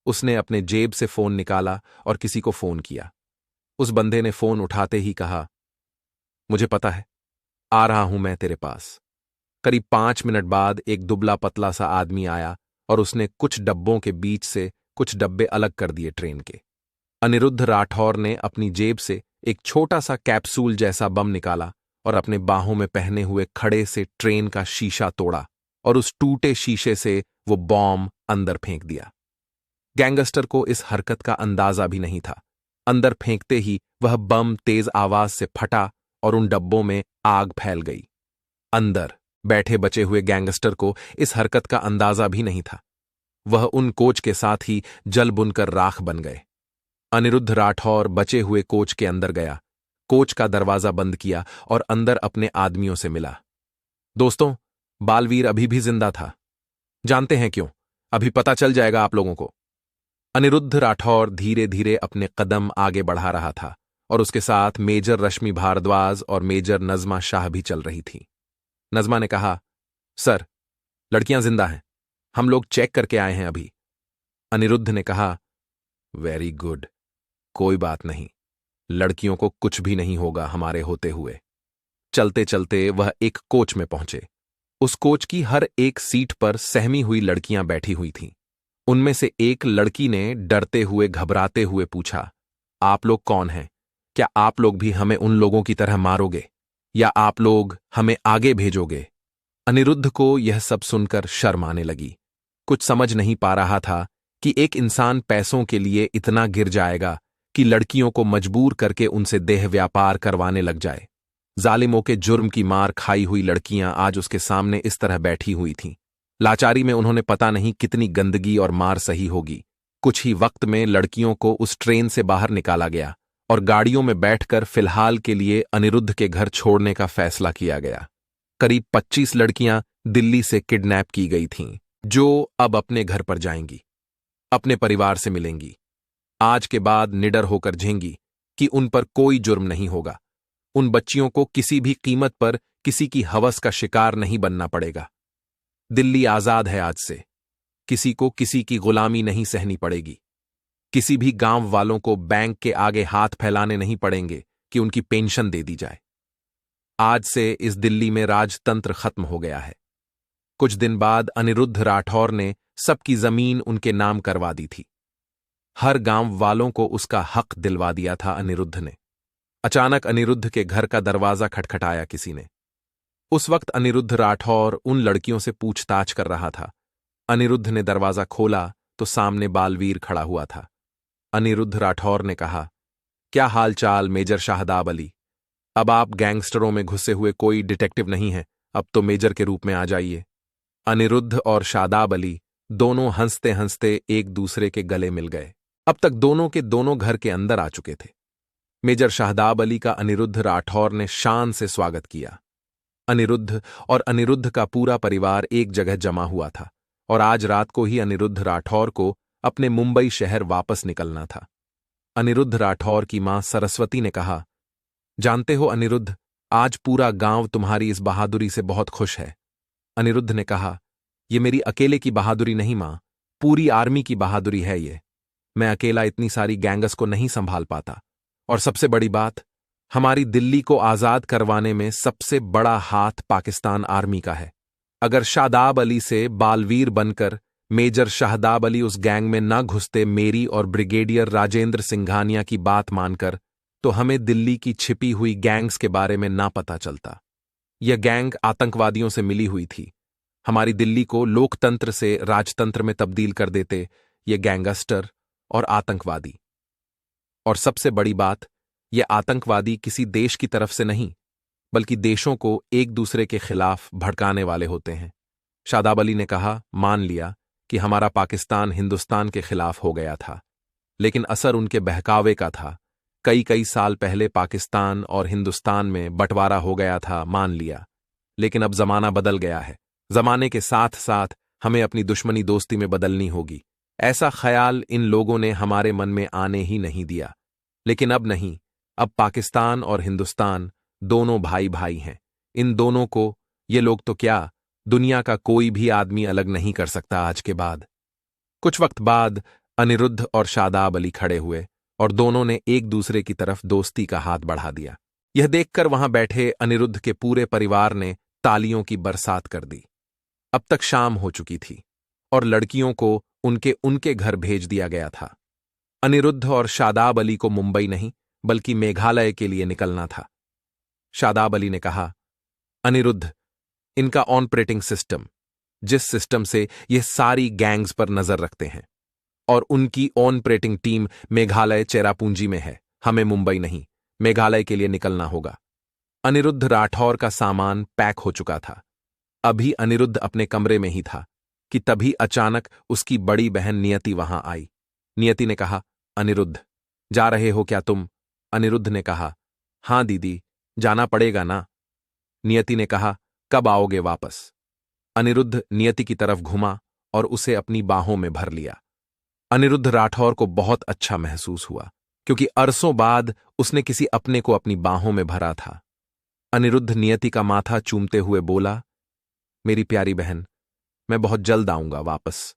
उसने अपने जेब से फोन निकाला और किसी को फोन किया। उस बंदे ने फोन उठाते ही कहा, मुझे पता है, आ रहा हूं मैं तेरे पास। करीब 5 मिनट बाद एक दुबला पतला सा आदमी आया और उसने कुछ डब्बों के बीच से कुछ डब्बे अलग कर दिए ट्रेन के। अनिरुद्ध राठौर ने अपनी जेब से एक छोटा सा कैप्सूल जैसा बम निकाला और अपने बाहों में पहने हुए खड़े से ट्रेन का शीशा तोड़ा और उस टूटे शीशे से वो बॉम्ब अंदर फेंक दिया। गैंगस्टर को इस हरकत का अंदाजा भी नहीं था। अंदर फेंकते ही वह बम तेज आवाज से फटा और उन डब्बों में आग फैल गई। अंदर बैठे बचे हुए गैंगस्टर को इस हरकत का अंदाजा भी नहीं था। वह उन कोच के साथ ही जल बुनकर राख बन गए। अनिरुद्ध राठौर बचे हुए कोच के अंदर गया, कोच का दरवाजा बंद किया और अंदर अपने आदमियों से मिला। दोस्तों, बालवीर अभी भी जिंदा था। जानते हैं क्यों? अभी पता चल जाएगा आप लोगों को। अनिरुद्ध राठौर धीरे धीरे अपने कदम आगे बढ़ा रहा था और उसके साथ मेजर रश्मि भारद्वाज और मेजर नजमा शाह भी चल रही थी। नजमा ने कहा, सर, लड़कियां जिंदा हैं, हम लोग चेक करके आए हैं अभी। अनिरुद्ध ने कहा, वेरी गुड, कोई बात नहीं, लड़कियों को कुछ भी नहीं होगा हमारे होते हुए। चलते चलते वह एक कोच में पहुंचे। उस कोच की हर एक सीट पर सहमी हुई लड़कियां बैठी हुई थीं। उनमें से एक लड़की ने डरते हुए घबराते हुए पूछा, आप लोग कौन हैं? क्या आप लोग भी हमें उन लोगों की तरह मारोगे या आप लोग हमें आगे भेजोगे? अनिरुद्ध को यह सब सुनकर शर्म आने लगी। कुछ समझ नहीं पा रहा था कि एक इंसान पैसों के लिए इतना गिर जाएगा कि लड़कियों को मजबूर करके उनसे देह व्यापार करवाने लग जाए। जालिमों के जुर्म की मार खाई हुई लड़कियां आज उसके सामने इस तरह बैठी हुई थीं। लाचारी में उन्होंने पता नहीं कितनी गंदगी और मार सही होगी। कुछ ही वक्त में लड़कियों को उस ट्रेन से बाहर निकाला गया और गाड़ियों में बैठकर फिलहाल के लिए अनिरुद्ध के घर छोड़ने का फैसला किया गया। करीब 25 लड़कियां दिल्ली से किडनैप की गई थीं, जो अब अपने घर पर जाएंगी, अपने परिवार से मिलेंगी। आज के बाद निडर होकर झेंगी कि उन पर कोई जुर्म नहीं होगा। उन बच्चियों को किसी भी कीमत पर किसी की हवस का शिकार नहीं बनना पड़ेगा। दिल्ली आजाद है आज से। किसी को किसी की गुलामी नहीं सहनी पड़ेगी। किसी भी गांव वालों को बैंक के आगे हाथ फैलाने नहीं पड़ेंगे कि उनकी पेंशन दे दी जाए। आज से इस दिल्ली में राजतंत्र खत्म हो गया है। कुछ दिन बाद अनिरुद्ध राठौर ने सबकी जमीन उनके नाम करवा दी थी। हर गांव वालों को उसका हक दिलवा दिया था अनिरुद्ध ने। अचानक अनिरुद्ध के घर का दरवाजा खटखटाया किसी ने। उस वक्त अनिरुद्ध राठौर उन लड़कियों से पूछताछ कर रहा था। अनिरुद्ध ने दरवाजा खोला तो सामने बालवीर खड़ा हुआ था। अनिरुद्ध राठौर ने कहा, क्या हाल चाल मेजर शाहदाब अली? अब आप गैंगस्टरों में घुसे हुए कोई डिटेक्टिव नहीं हैं, अब तो मेजर के रूप में आ जाइए। अनिरुद्ध और शादाब अली दोनों हंसते हंसते एक दूसरे के गले मिल गए। अब तक दोनों के दोनों घर के अंदर आ चुके थे। मेजर शाहदाब अली का अनिरुद्ध राठौर ने शान से स्वागत किया। अनिरुद्ध और अनिरुद्ध का पूरा परिवार एक जगह जमा हुआ था और आज रात को ही अनिरुद्ध राठौर को अपने मुंबई शहर वापस निकलना था। अनिरुद्ध राठौर की मां सरस्वती ने कहा, जानते हो अनिरुद्ध, आज पूरा गांव तुम्हारी इस बहादुरी से बहुत खुश है। अनिरुद्ध ने कहा, यह मेरी अकेले की बहादुरी नहीं मां, पूरी आर्मी की बहादुरी है ये। मैं अकेला इतनी सारी गैंगस को नहीं संभाल पाता। और सबसे बड़ी बात, हमारी दिल्ली को आजाद करवाने में सबसे बड़ा हाथ पाकिस्तान आर्मी का है। अगर शादाब अली से बालवीर बनकर मेजर शाहदाब अली उस गैंग में न घुसते मेरी और ब्रिगेडियर राजेंद्र सिंघानिया की बात मानकर, तो हमें दिल्ली की छिपी हुई गैंग्स के बारे में ना पता चलता। यह गैंग आतंकवादियों से मिली हुई थी। हमारी दिल्ली को लोकतंत्र से राजतंत्र में तब्दील कर देते ये गैंगस्टर और आतंकवादी। और सबसे बड़ी बात, ये आतंकवादी किसी देश की तरफ से नहीं, बल्कि देशों को एक दूसरे के खिलाफ भड़काने वाले होते हैं। शादाब अली ने कहा, मान लिया कि हमारा पाकिस्तान हिंदुस्तान के खिलाफ हो गया था, लेकिन असर उनके बहकावे का था। कई कई साल पहले पाकिस्तान और हिंदुस्तान में बंटवारा हो गया था, मान लिया, लेकिन अब जमाना बदल गया है। जमाने के साथ साथ हमें अपनी दुश्मनी दोस्ती में बदलनी होगी। ऐसा ख्याल इन लोगों ने हमारे मन में आने ही नहीं दिया। लेकिन अब नहीं, अब पाकिस्तान और हिंदुस्तान दोनों भाई भाई हैं। इन दोनों को, ये लोग तो क्या, दुनिया का कोई भी आदमी अलग नहीं कर सकता आज के बाद। कुछ वक्त बाद अनिरुद्ध और शादाब अली खड़े हुए और दोनों ने एक दूसरे की तरफ दोस्ती का हाथ बढ़ा दिया। यह देखकर वहां बैठे अनिरुद्ध के पूरे परिवार ने तालियों की बरसात कर दी। अब तक शाम हो चुकी थी और लड़कियों को उनके उनके घर भेज दिया गया था। अनिरुद्ध और शादाब अली को मुंबई नहीं, बल्कि मेघालय के लिए निकलना था। शादाब अली ने कहा, अनिरुद्ध, इनका ऑपरेटिंग सिस्टम, जिस सिस्टम से ये सारी गैंग्स पर नजर रखते हैं, और उनकी ऑपरेटिंग टीम मेघालय चेरापूंजी में है। हमें मुंबई नहीं, मेघालय के लिए निकलना होगा। अनिरुद्ध राठौर का सामान पैक हो चुका था। अभी अनिरुद्ध अपने कमरे में ही था कि तभी अचानक उसकी बड़ी बहन नियति वहां आई। नियति ने कहा, अनिरुद्ध, जा रहे हो क्या तुम? अनिरुद्ध ने कहा, हां दीदी, जाना पड़ेगा ना। नियति ने कहा, कब आओगे वापस? अनिरुद्ध नियति की तरफ घुमा और उसे अपनी बाहों में भर लिया। अनिरुद्ध राठौर को बहुत अच्छा महसूस हुआ, क्योंकि अरसों बाद उसने किसी अपने को अपनी बाहों में भरा था। अनिरुद्ध नियति का माथा चूमते हुए बोला, मेरी प्यारी बहन, मैं बहुत जल्द आऊंगा वापस।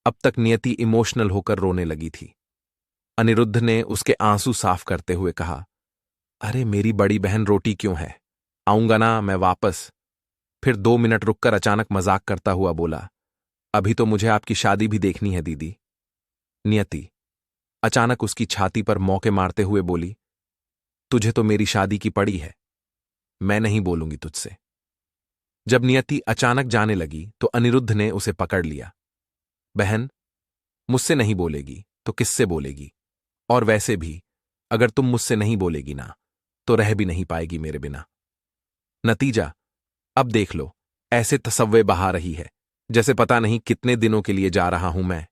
अब तक नियति इमोशनल होकर रोने लगी थी। अनिरुद्ध ने उसके आंसू साफ करते हुए कहा, अरे मेरी बड़ी बहन, रोटी क्यों है? आऊंगा ना मैं वापस। फिर 2 मिनट रुककर अचानक मजाक करता हुआ बोला, अभी तो मुझे आपकी शादी भी देखनी है दीदी। नियति अचानक उसकी छाती पर मौके मारते हुए बोली, तुझे तो मेरी शादी की पड़ी है, मैं नहीं बोलूंगी तुझसे। जब नियति अचानक जाने लगी तो अनिरुद्ध ने उसे पकड़ लिया। बहन, मुझसे नहीं बोलेगी तो किससे बोलेगी? और वैसे भी अगर तुम मुझसे नहीं बोलेगी ना, तो रह भी नहीं पाएगी मेरे बिना। नतीजा अब देख लो, ऐसे तसव्वे बहा रही है जैसे पता नहीं कितने दिनों के लिए जा रहा हूं मैं।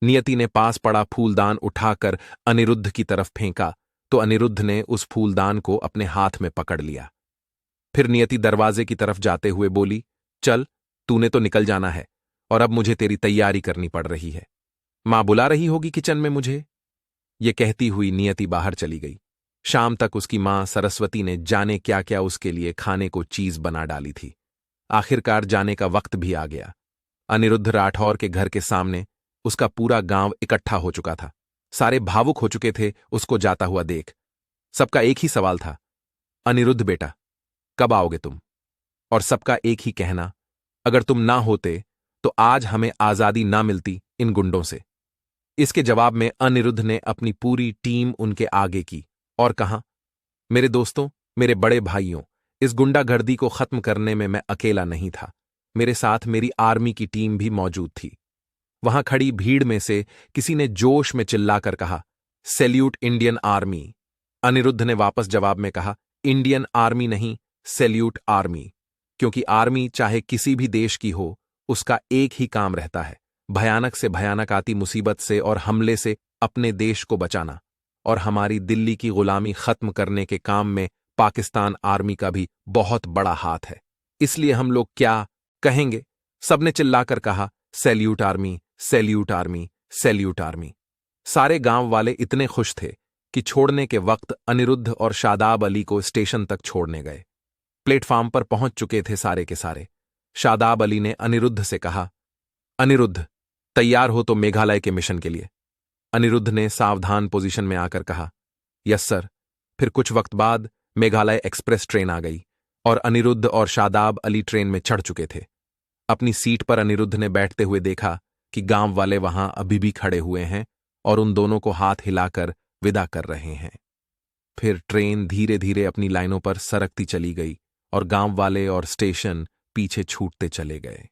नियति ने पास पड़ा फूलदान उठाकर अनिरुद्ध की तरफ फेंका तो अनिरुद्ध ने उस फूलदान को अपने हाथ में पकड़ लिया। फिर नियति दरवाजे की तरफ जाते हुए बोली, चल, तूने तो निकल जाना है और अब मुझे तेरी तैयारी करनी पड़ रही है। मां बुला रही होगी किचन में मुझे। ये कहती हुई नियति बाहर चली गई। शाम तक उसकी मां सरस्वती ने जाने क्या क्या उसके लिए खाने को चीज बना डाली थी। आखिरकार जाने का वक्त भी आ गया। अनिरुद्ध राठौर के घर के सामने उसका पूरा गांव इकट्ठा हो चुका था। सारे भावुक हो चुके थे उसको जाता हुआ देख। सबका एक ही सवाल था, अनिरुद्ध बेटा, कब आओगे तुम? और सबका एक ही कहना, अगर तुम ना होते तो आज हमें आजादी ना मिलती इन गुंडों से। इसके जवाब में अनिरुद्ध ने अपनी पूरी टीम उनके आगे की और कहा, मेरे दोस्तों, मेरे बड़े भाइयों, इस गुंडागर्दी को खत्म करने में मैं अकेला नहीं था। मेरे साथ मेरी आर्मी की टीम भी मौजूद थी। वहां खड़ी भीड़ में से किसी ने जोश में चिल्लाकर कहा, सैल्यूट इंडियन आर्मी। अनिरुद्ध ने वापस जवाब में कहा, इंडियन आर्मी नहीं, सैल्यूट आर्मी। क्योंकि आर्मी चाहे किसी भी देश की हो, उसका एक ही काम रहता है, भयानक से भयानक आती मुसीबत से और हमले से अपने देश को बचाना। और हमारी दिल्ली की गुलामी खत्म करने के काम में पाकिस्तान आर्मी का भी बहुत बड़ा हाथ है। इसलिए हम लोग क्या कहेंगे? सबने चिल्लाकर कहा, salute army, salute army, salute army. सारे गांव वाले इतने खुश थे कि छोड़ने के वक्त अनिरुद्ध और शादाब अली को स्टेशन तक छोड़ने गए। प्लेटफॉर्म पर पहुंच चुके थे सारे के सारे। शादाब अली ने अनिरुद्ध से कहा, अनिरुद्ध, तैयार हो तो मेघालय के मिशन के लिए? अनिरुद्ध ने सावधान पोजीशन में आकर कहा, यस सर। फिर कुछ वक्त बाद मेघालय एक्सप्रेस ट्रेन आ गई और अनिरुद्ध और शादाब अली ट्रेन में चढ़ चुके थे। अपनी सीट पर अनिरुद्ध ने बैठते हुए देखा कि गांव वाले वहां अभी भी खड़े हुए हैं और उन दोनों को हाथ हिलाकर विदा कर रहे हैं। फिर ट्रेन धीरे धीरे अपनी लाइनों पर सरकती चली गई और गांव वाले और स्टेशन पीछे छूटते चले गए।